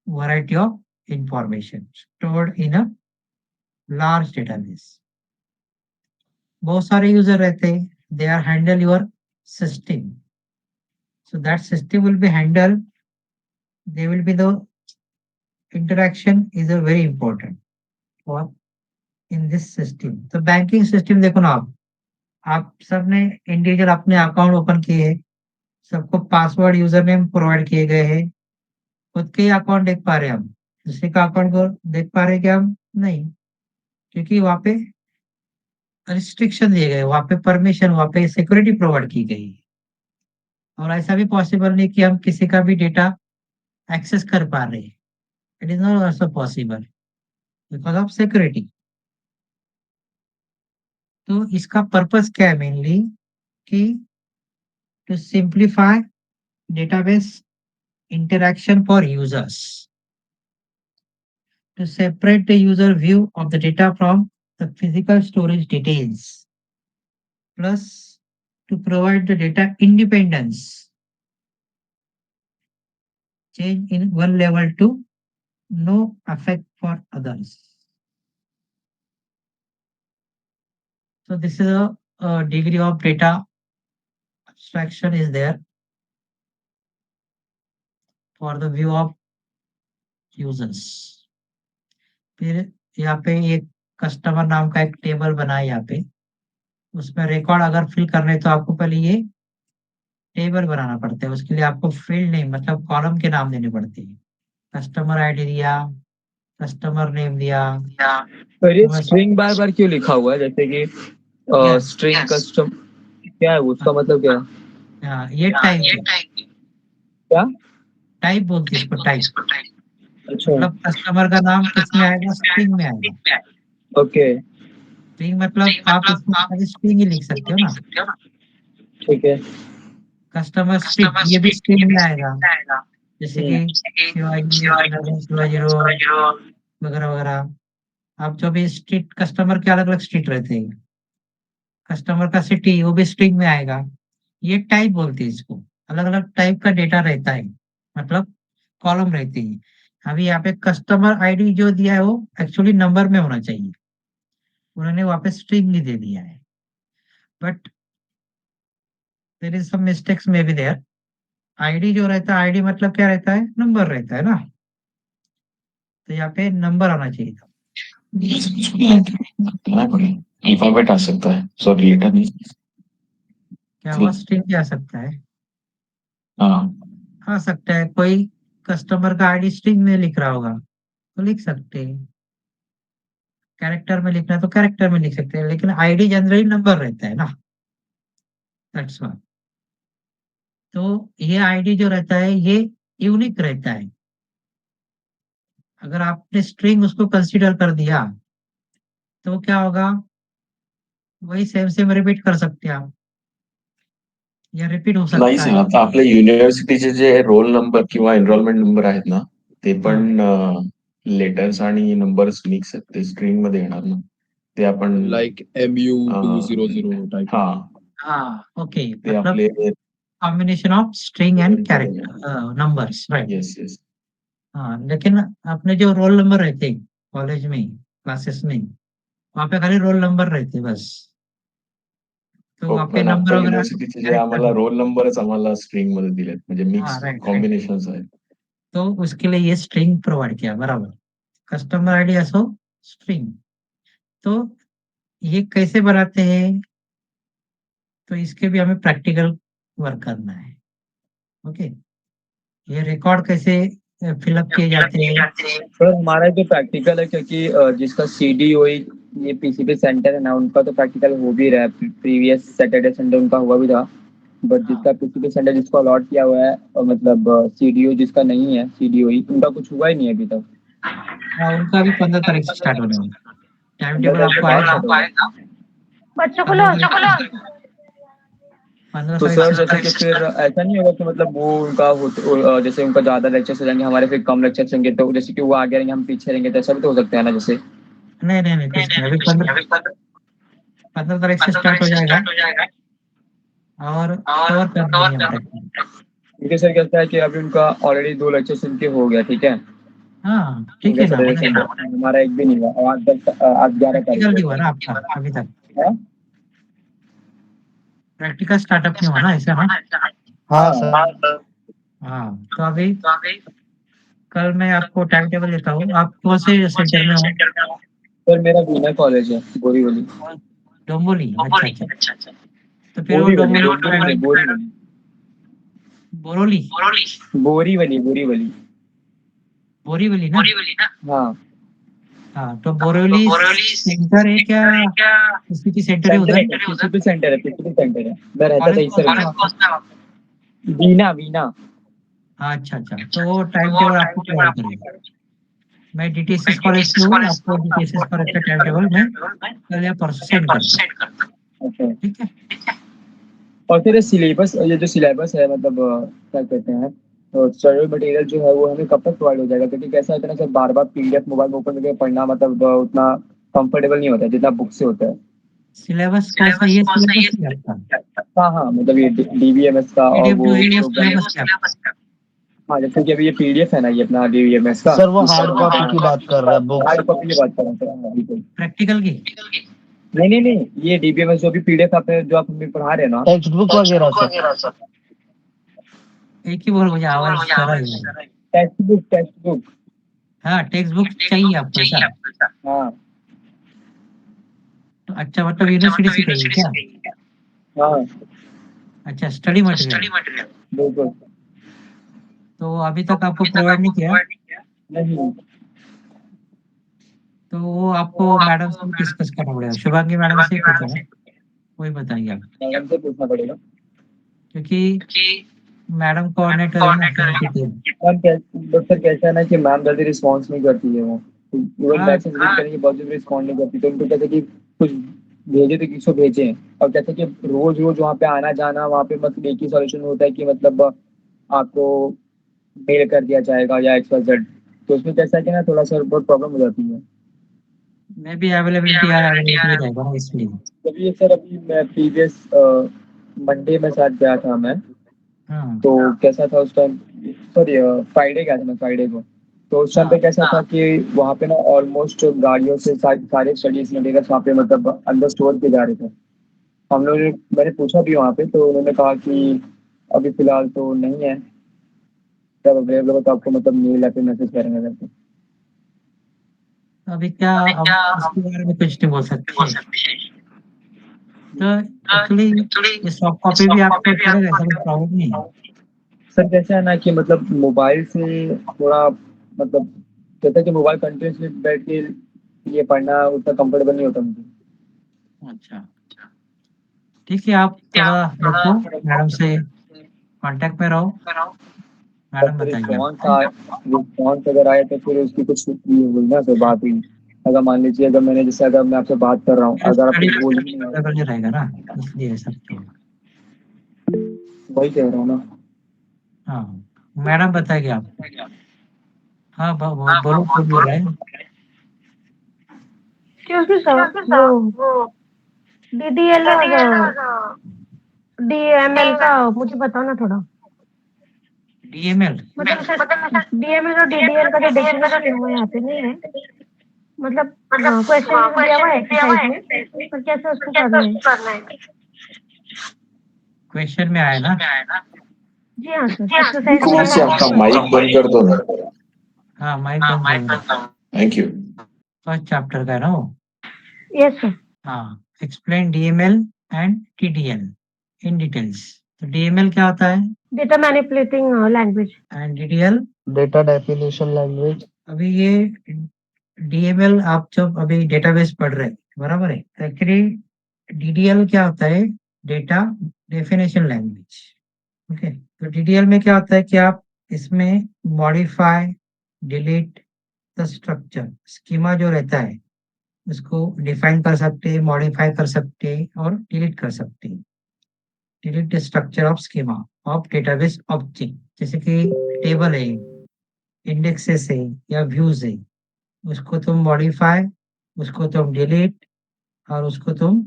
variety of information stored in a large database, बहुत सारे user रहते हैं, they are handle your system, so that system will be handled, they will be the interaction is a very important for in this system. तो banking system देखो ना, आप सबने individual अपने अकाउंट ओपन किए हैं, सबको पासवर्ड यूजर नेम प्रोवाइड किए गए हैं, खुद के ही अकाउंट देख पा रहे हैं हम, दूसरे का अकाउंट को देख पा रहे हैं क्या हम? नहीं, क्योंकि वहाँ पे रिस्ट्रिक्शन दिए गए, वहाँ पे परमिशन, वहाँ पे सिक्योरिटी प्रोवाइड की गई है। और ऐसा भी पॉसिबल नहीं कि हम किसी का भी डेटा एक्सेस कर पा रहे हैं, it is not also possible because of security. तो इसका पर्पस क्या है मेनली, कि to simplify database interaction for users, to separate the user view of the data from the physical storage details, plus to provide the data independence, change in one level to no effect for others. So this is a degree of data abstraction is there for the view of users. फिर यहाँ पे एक customer नाम का एक table बना है, यहाँ पे उसमें रिकॉर्ड अगर फिल करने हैं, तो आपको पहले ये टेबल बनाना पड़ता है, उसके लिए आपको फील्ड नेम मतलब कॉलम के नाम देने पड़ते हैं। कस्टमर आईडी दिया, कस्टमर नेम दिया, पर ये स्ट्रिंग बार बार क्यों लिखा हुआ है, जैसे कि Yes, स्ट्रिंग कस्टम क्या है उसका मतलब क्या है? हाँ, ये टाइप है, क्या? टाइप बोलते हैं इसको, टाइप अच्छा, मतलब कस्टमर का नाम किस में आएगा, स्ट्रिंग में आएगा। ओके, स्ट्रिंग मतलब आप इसमें खाली स्ट्रिंग ही लिख सकते हो ना, ठीक है। कस्टमर स्ट्रिंग ये भी स्ट्रिंग में आएगा, जैसे कि हम्म, शिवाजी 11 वगैरह वगैरह। अब जो भी स्ट्रीट कस्टमर के अलग अलग स्ट्रीट रहते हैं, कस्टमर का सिटी वो भी स्ट्रिंग में आएगा। ये टाइप बोलते हैं इसको, अलग अलग टाइप का डेटा रहता है, मतलब कॉलम रहती है। अभी यहाँ पे कस्टमर आईडी जो दिया है वो एक्चुअली नंबर में होना चाहिए, उन्होंने वापस स्ट्रिंग ही दे दिया है, but there is some mistakes may be there. ID जो रहता है, आईडी मतलब क्या रहता है, नंबर रहता है ना, तो यहाँ पे नंबर आना चाहिए था। अल्फाबेट आ सकता है, सॉरी लेटर नहीं। क्या हुआ, स्ट्रिंग क्या आ सकता है? हाँ, आ सकता है, कोई कस्टमर का आईडी स्ट्रिंग में लिख रहा होगा तो लिख सकते हैं, कैरेक्टर में लिखना है तो कैरेक्टर में लिख सकते हैं, लेकिन आईडी जनरली नंबर रहता है ना, दैट्स व्हाई। तो ये आईडी जो रहता है ये यूनिक रहता है, अगर आपने स्ट्रिंग उसको कंसीडर कर दिया तो क्या होगा, वही सेम सेम रिपीट कर सकते हैं आप, या रिपीट हो नाही सकता सर, है। आता आपल्या युनिव्हर्सिटीचे जे रोल नंबर किंवा एनरोलमेंट नंबर आहेत ना, ते पण लेटर्स आणि नंबर्स मिक्स आहेत, ते स्ट्रिंग मध्ये येणार ना, ते आपण like MU200 type. हा, हाँ ओके, ते मतलब आपले combination of string and character numbers, right. Yes yes, हाँ, लेकिन अपने जो रोल नंबर रहते हैं कॉलेज में, क्लासेस में, वहाँ पे खाली रोल नंबर रहते हैं बस, तो वहाँ पे पण नंबर आपल्या वगैरह युनिव्हर्सिटीचे जे कैरेक्टर आम्हाला रोल नंबरच आम्हाला स्ट्रिंग मध्ये दिलेत, म्हणजे हाँ, मिक्स राइट राइट, कॉम्बिनेशन्स आहेत. तो उसके लिए ये स्ट्रिंग प्रोवाइड किया, बराबर, कस्टमर आईडी असो स्ट्रिंग। तो ये कैसे बनाते हैं, तो इसके भी हमें प्रैक्टिकल वर्क करना है। ओके, ये रिकॉर्ड कैसे फिलअप किए जाते हैं। सर हमारा जो प्रैक्टिकल है, क्योंकि जिसका CDOI ये पीसीबी सेंटर है ना, उनका तो प्रैक्टिकल हो भी रहा है, प्रीवियस सैटरडे संडे उनका हुआ भी था, बट हाँ जिसका पीसीबी सेंटर जिसको अलॉट किया हुआ है मतलब CDO जिसका नहीं है, CDOI उनका कुछ हुआ ही नहीं है अभी तक। हाँ, उनका भी 15 तारीख से स्टार्ट होने वाला, टाइम टेबल आपको आएगा बच्चों को लो 15 तारीख, 15 तो तारीख सर से जैसे कि फिर ऐसा नहीं होगा कि मतलब वो उनका जैसे उनका ज्यादा लेक्चर्स हो जाएंगे, हमारे फिर कम लेक्चर्स होंगे, तो जैसे कि वो आगे रहेंगे हम पीछे रहेंगे, तो ऐसा भी तो हो सकता है ना जैसे। नहीं नहीं नहीं, कुछ नहीं, अभी 15 तारीख से स्टार्ट हो जाएगा और कवर कर देंगे हम तक। क्योंकि सर कैसा है कि अभी उनका ऑलरेडी 2 लेक्चर्स उनके हो गया, ठीक है, हाँ ठीक है ना, मतलब हमारा एक भी नहीं हुआ, और आज 11 तारीख प्रैक्टिकल नहीं है। हुआ ना आपका अभी तक, हाँ? प्रैक्टिकल स्टार्टअप नहीं हुआ ना, ऐसा ना? हाँ सर। हाँ तो अभी कल मैं आपको टाइम टेबल देता हूँ, आप कौन से सेंटर में हो? सर मेरा वीना कॉलेज है, बोरीवली। डोंबोली, अच्छा अच्छा। तो फिर वो बोरीवली, डोंबोली बोरीवली, बोरीवली, बोरोली, बोरीवली, बोरीवली। बोरीवली ना? हाँ, हाँ तो बोरोली सेंटर है क्या, किसी सेंटर है सेंटर है, उधर? पीसीपी सेंटर है, पीसीपी सेंटर है। मैं रहता था कॉलेज इस कौन सा है वहाँ पे? वीना, वीना। हाँ अच्छा अच्छा, तो वो टाइम टेबल आपको प्रोवाइड करेगा। मैं डीटीएसएस कॉलेज से हूँ, आपको डीटीएसएस कॉलेज का टाइम टेबल मैं कल या परसों सेंड करता हूँ, अच्छा। ठीक है? और फिर सिलेबस, ये जो सिलेबस है मतलब क्या कहते हैं, तो स्टडी मटेरियल जो है वो हमें कब तक प्रोवाइड हो जाएगा? क्योंकि कैसा होता है ना सर, बार बार पीडीएफ मोबाइल में ओपन करके पढ़ना मतलब उतना कंफर्टेबल नहीं होता है जितना बुक से होता है। सिलेबस कौन सा, ये सिलेबस है आपका? हाँ हाँ, मतलब ये डीबीएमएस का और पीडीएफ वो जो है वो प्रोग्राम। सिलेबस है आपका? हाँ, जैसे कि अभी ये पीडीएफ है ना, ये अपना डीबीएमएस का। सर वो हार्ड कॉपी की बात कर रहा है, बुक्स। हार्ड कॉपी की बात कर रहा हूँ सर, हाँ, बिल्कुल। प्रैक्टिकल की? नहीं नहीं नहीं, ये डीबीएमएस जो भी पीडीएफ आपने जो आप हमें पढ़ा रहे हैं ना। टेक्स्ट बुक वगैरह सर। एक ही बोल, मुझे आवाज जरा ही है। Text book, text book. हाँ टेक्स्ट बुक चाहिए आपको ऐसा? हाँ तो अच्छा, मतलब यूनिवर्सिटी से चाहिए क्या? हाँ, अच्छा, स्टडी मटेरियल। बिल्कुल। तो अभी तक आपको प्रोवाइड नहीं किया? नहीं, तो वो आपको मैडम से डिस्कस करना पड़ेगा, शुभांगी मैडम से ही पूछो ना, वही बताएंगे आप, मैडम से पूछना पड़ेगा। क्योंकि मैडम कोऑर्डिनेटर है ना कमिटी के। मैम सर कैसा है ना कि मैम जल्दी रिस्पॉन्स नहीं करती है वो। इवन हाँ मैसेज रीड करने के बाद भी रिस्पॉन्ड नहीं करती, तो उनको कहते कि कुछ भेजे तो किसको भेजें। और कहते कि रोज रोज वहाँ पे आना जाना, वहाँ पे मतलब एक ही सॉल्यूशन होता है कि मतलब आपको मेल कर दिया जाएगा या एक्स वाई जेड। तो उसमें कैसा है कि ना थोड़ा सा बहुत प्रॉब्लम हो जाती है। मैं भी अवेलेबिलिटी यार, अवेलेबिलिटी रहेगा ना इसलिए। तभी ये सर, अभी मैं प्रीवियस मंडे में साथ गया था मैं। हाँ तो कैसा था उस टाइम, सॉरी फ्राइडे गया था मैं, फ्राइडे को। तो उस टाइम पे हाँ कैसा था कि वहाँ पे ना ऑलमोस्ट गाड़ियों से सारे स्टडीज मटेरियल वहाँ पे मतलब अंदर स्टोर किए जा रहे थे। हम लोग ने, मैंने पूछा भी वहाँ पे, तो उन्होंने कहा कि अभी फिलहाल तो नहीं है, जब अवेलेबल हो तो आपको मतलब मेल या फिर मैसेज करेंगे करके। तो अभी क्या, अब इसके बारे में कुछ नहीं बोल सकते। तो एक्चुअली ये सॉफ्ट कॉपी भी आपको चलेगा, ऐसा कुछ प्रॉब्लम नहीं है। सर कैसा है ना कि मतलब मोबाइल से थोड़ा मतलब कहता है कि मोबाइल कंटिन्यूसली बैठ के ये पढ़ना उतना कंफर्टेबल नहीं होता मुझे। अच्छा ठीक है, आप थोड़ा देखो, मैडम से कांटेक्ट में रहो, मैडम बताएंगे रिस्पॉन्स आपको। आए, रिस्पॉन्स अगर आए तो फिर उसकी कुछ ये हुई ना, फिर बात हुई। अगर मान लीजिए, अगर मैंने जैसे अगर मैं आपसे बात कर रहा हूँ, अगर आप स्टडी कुछ बोल ही नहीं अवेलेबल नहीं रहेगा ना, इसलिए सब तो। वही कह रहा हूँ ना। हाँ मैडम बताएगी आपको। हाँ बोलो, कौन बोल रहा है? एक्सक्यूज मी सर, वो डीडीएल और डीएमएल का मुझे बताओ ना थोड़ा। डीएमएल? मतलब सर डीएमएल और डीडीएल का जो डेफिनेशन है वो यहाँ पे नहीं है। मतलब हाँ, क्वेश्चन में दिया हुआ है एक्सरसाइज में, पर कैसे उसको करना है? क्वेश्चन में आया ना? जी हाँ सर, एक्सरसाइज में प्लीज से आया आपका है। माइक बंद कर दो ना। हाँ माइक बंद कर दो। Thank you. फर्स्ट चैप्टर का है ना वो? Yes sir. हाँ, explain DML and TDL in details. तो डीएमएल क्या होता है data manipulating language. And DDL? Data definition language. अभी ये डीएमएल आप जब अभी डेटाबेस पढ़ रहे हैं, बराबर है, एक्चुअली डीडीएल क्या होता है, डेटा डेफिनेशन लैंग्वेज। ओके, तो डीडीएल में क्या होता है कि आप इसमें modify, delete the structure, schema जो रहता है उसको डिफाइन कर सकते हैं, मॉडिफाई कर सकते हैं और डिलीट कर सकते हैं। Delete the structure of schema of database object, जैसे कि टेबल है, इंडेक्सेस है या व्यूज है, उसको तुम मॉडिफाई, उसको तुम डिलीट और उसको तुम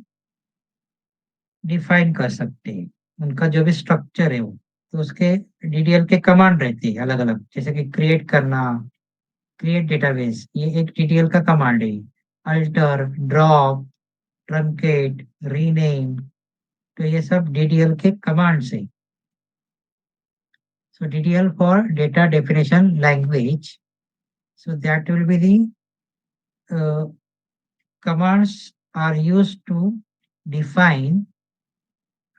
डिफाइन कर सकते हैं, उनका जो भी स्ट्रक्चर है वो। तो उसके डीडीएल के कमांड रहते हैं अलग अलग, जैसे कि क्रिएट करना, क्रिएट डेटाबेस, ये एक डीडीएल का कमांड है। अल्टर, ड्रॉप, ट्रंकेट, रीनेम, तो ये सब डीडीएल के कमांड्स है। So DDL for data definition language. So that will be the commands are used to define,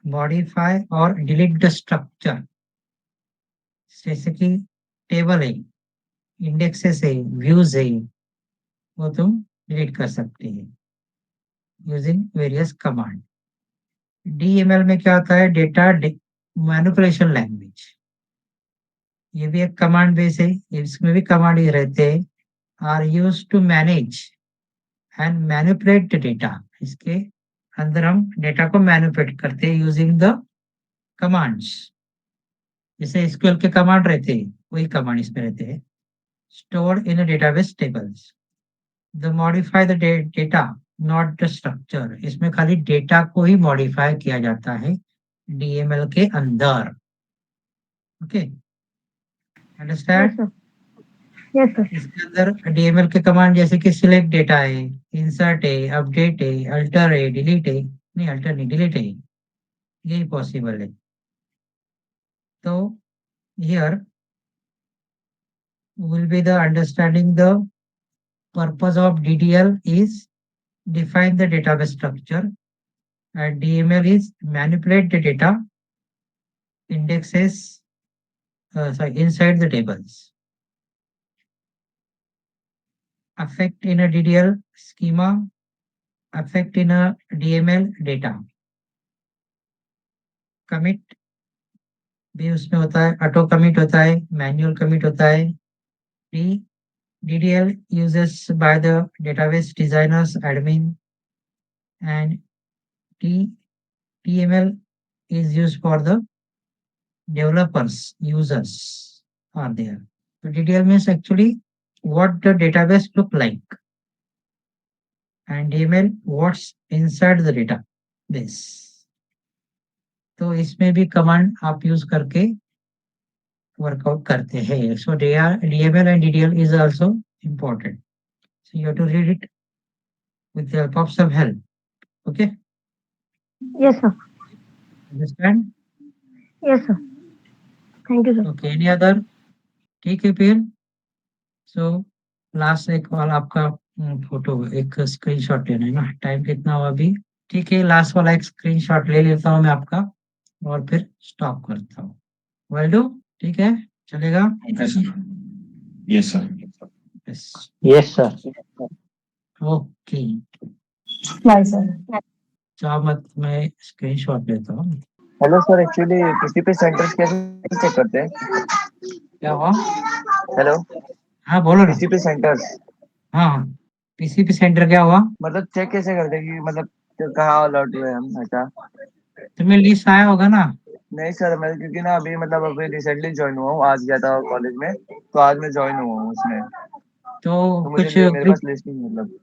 modify or delete the structure. जैसे कि टेबल है, इंडेक्सेस है, व्यूज है, वो तुम डिलीट कर सकते हैं यूजिंग वेरियस कमांड। डीएमएल में क्या होता है? डेटा मैनिपुलेशन लैंग्वेज, ये भी एक कमांड बेस है, इसमें भी कमांड ही रहते हैं। Are use to manage and manipulate the data, इसके अंदर हम डेटा को मैनिपुलेट करते हैं यूजिंग द कमांड्स। जैसे एसक्यूएल के कमांड रहते हैं, वही कमांड इसमें रहते हैं। Stored in database tables, the modify the data not the structure, इसमें खाली डेटा को ही मॉडिफाई किया जाता है डीएमएल के अंदर। Okay, understand? Yes sir. इसके अंदर डीएमएल के कमांड जैसे कि सिलेक्ट डेटा है, इंसर्ट है, अपडेट है, अल्टर है, डिलीट है, नहीं अल्टर नहीं डिलीट है, यही पॉसिबल है। तो here will be the understanding the purpose of DDL is define the database structure, and DML is manipulate the data indexes inside the tables. Affect in a DDL schema, affect in a DML data. Commit भी उसमें होता है, auto commit होता है, manual commit होता है। DDL uses by the database designers, admin, and TML is used for the developers, users are there. So DDL means actually what the database look like, and DML what's inside the database. तो इसमें भी command आप use करके workout करते हैं। सो DML and DDL is also important. So you have to read it with the help of some help. Okay? Yes sir. Understand? Yes sir, thank you sir. Okay. Any other? ठीक है फिर। So last एक वाला आपका photo, एक screenshot लेना है ना। टाइम कितना हुआ अभी? ठीक है, लास्ट वाला एक स्क्रीनशॉट ले लेता हूँ मैं आपका और फिर स्टॉप करता हूँ। वेल डू, ठीक है, चलेगा? Okay sir. Yes sir. Yes sir. Okay, bye sir. चाह मत, मैं स्क्रीनशॉट लेता हूँ। हेलो सर, एक्चुअली किसी पे सेंटर्स कैसे चेक करते हैं? क्या हुआ? हेलो, हाँ बोलो ना। किसी पे सेंटर्स हाँ, पीसीपी सेंटर क्या हुआ? मतलब चेक कैसे करते हैं कि मतलब कहाँ अलर्ट हुए हम? अच्छा, तुम्हें लिस्ट आया होगा ना? नहीं सर, मैं क्योंकि ना अभी रिसेंटली ज्वाइन हुआ हूँ, आज गया था कॉलेज में, तो आज मैं ज्वाइन हुआ हूँ उसमें, तो तो मुझे कुछ मेरे ग्रुप, पास लिस्ट नहीं मतलब।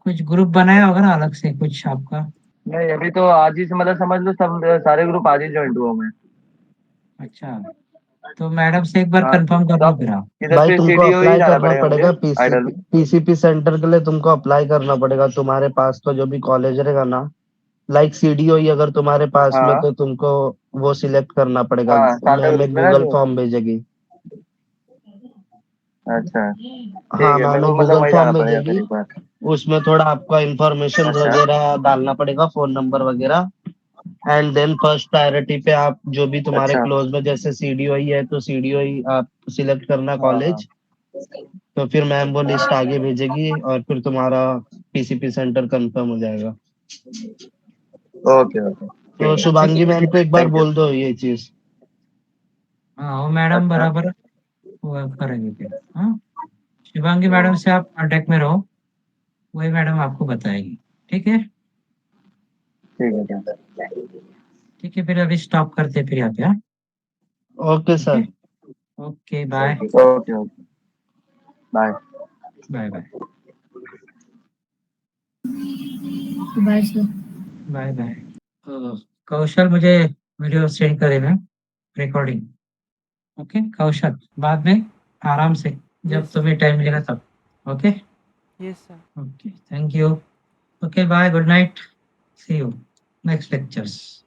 कुछ ग्रुप बनाया होगा ना अलग से कुछ आपका? नहीं, अभी तो आज ही से मतलब समझ लो सब सारे ग्रुप आज ही ज्वाइन हुआ हूँ मैं। अच्छा, तो मैडम से एक बार हाँ, कंफर्म कर तो लो आप फिर आप। इधर भाई से तुमको सीडीओ ही अप्लाई जाना करना पड़ेगा मुझे पड़ेगा आइडल। पीसीपी सेंटर के लिए तुमको अप्लाई करना पड़ेगा। तुम्हारे पास तो जो भी कॉलेज रहेगा ना, लाइक सीडीओ ही अगर तुम्हारे पास में, हाँ तो तुमको वो सिलेक्ट करना पड़ेगा। हाँ, साटा मैम ग्रुप एक में ना गूगल जो। फॉर्म भेजेगी। अच्छा, हाँ, ठीक है, मैम मेरे को एक मतलब गूगल वही फॉर्म जाना पड़ेगा फिर भेजेगी। एक बार। उसमें थोड़ा आपका इंफॉर्मेशन अच्छा वगैरह डालना पड़ेगा, फोन नंबर वगैरह। एंड देन फर्स्ट प्रायोरिटी पे आप जो भी तुम्हारे अच्छा। क्लोज में, जैसे सीडीओ ही है तो सीडीओ ही आप सिलेक्ट करना हाँ हाँ, कॉलेज। तो फिर मैम वो लिस्ट आगे भेजेगी और फिर तुम्हारा पीसीपी सेंटर कंफर्म हो जाएगा। ओके ओके, तो ठीक है, शुभांगी मैम को एक बार थैंक यू। बोल दो ये चीज। हाँ, वो मैडम अच्छा बराबर वो करेंगे फिर। हाँ, शिवांगी मैडम ओ, से आप कांटेक्ट में रहो, वही मैडम आपको बताएगी। ठीक है? ठीक है, ठीक है। ठीक है, फिर अभी स्टॉप करते हैं फिर यहाँ पे। हाँ, ओके ठीक है, sir. Okay, bye okay okay, bye. Bye bye bye sir. Bye bye. Kaushal मुझे वीडियो सेंड करेगा, रिकॉर्डिंग। ओके कौशल, बाद में आराम से जब Yes. तुम्हें टाइम मिलेगा तब. Okay. Yes, sir. Okay, thank you. Okay, bye, good night. See you next lectures.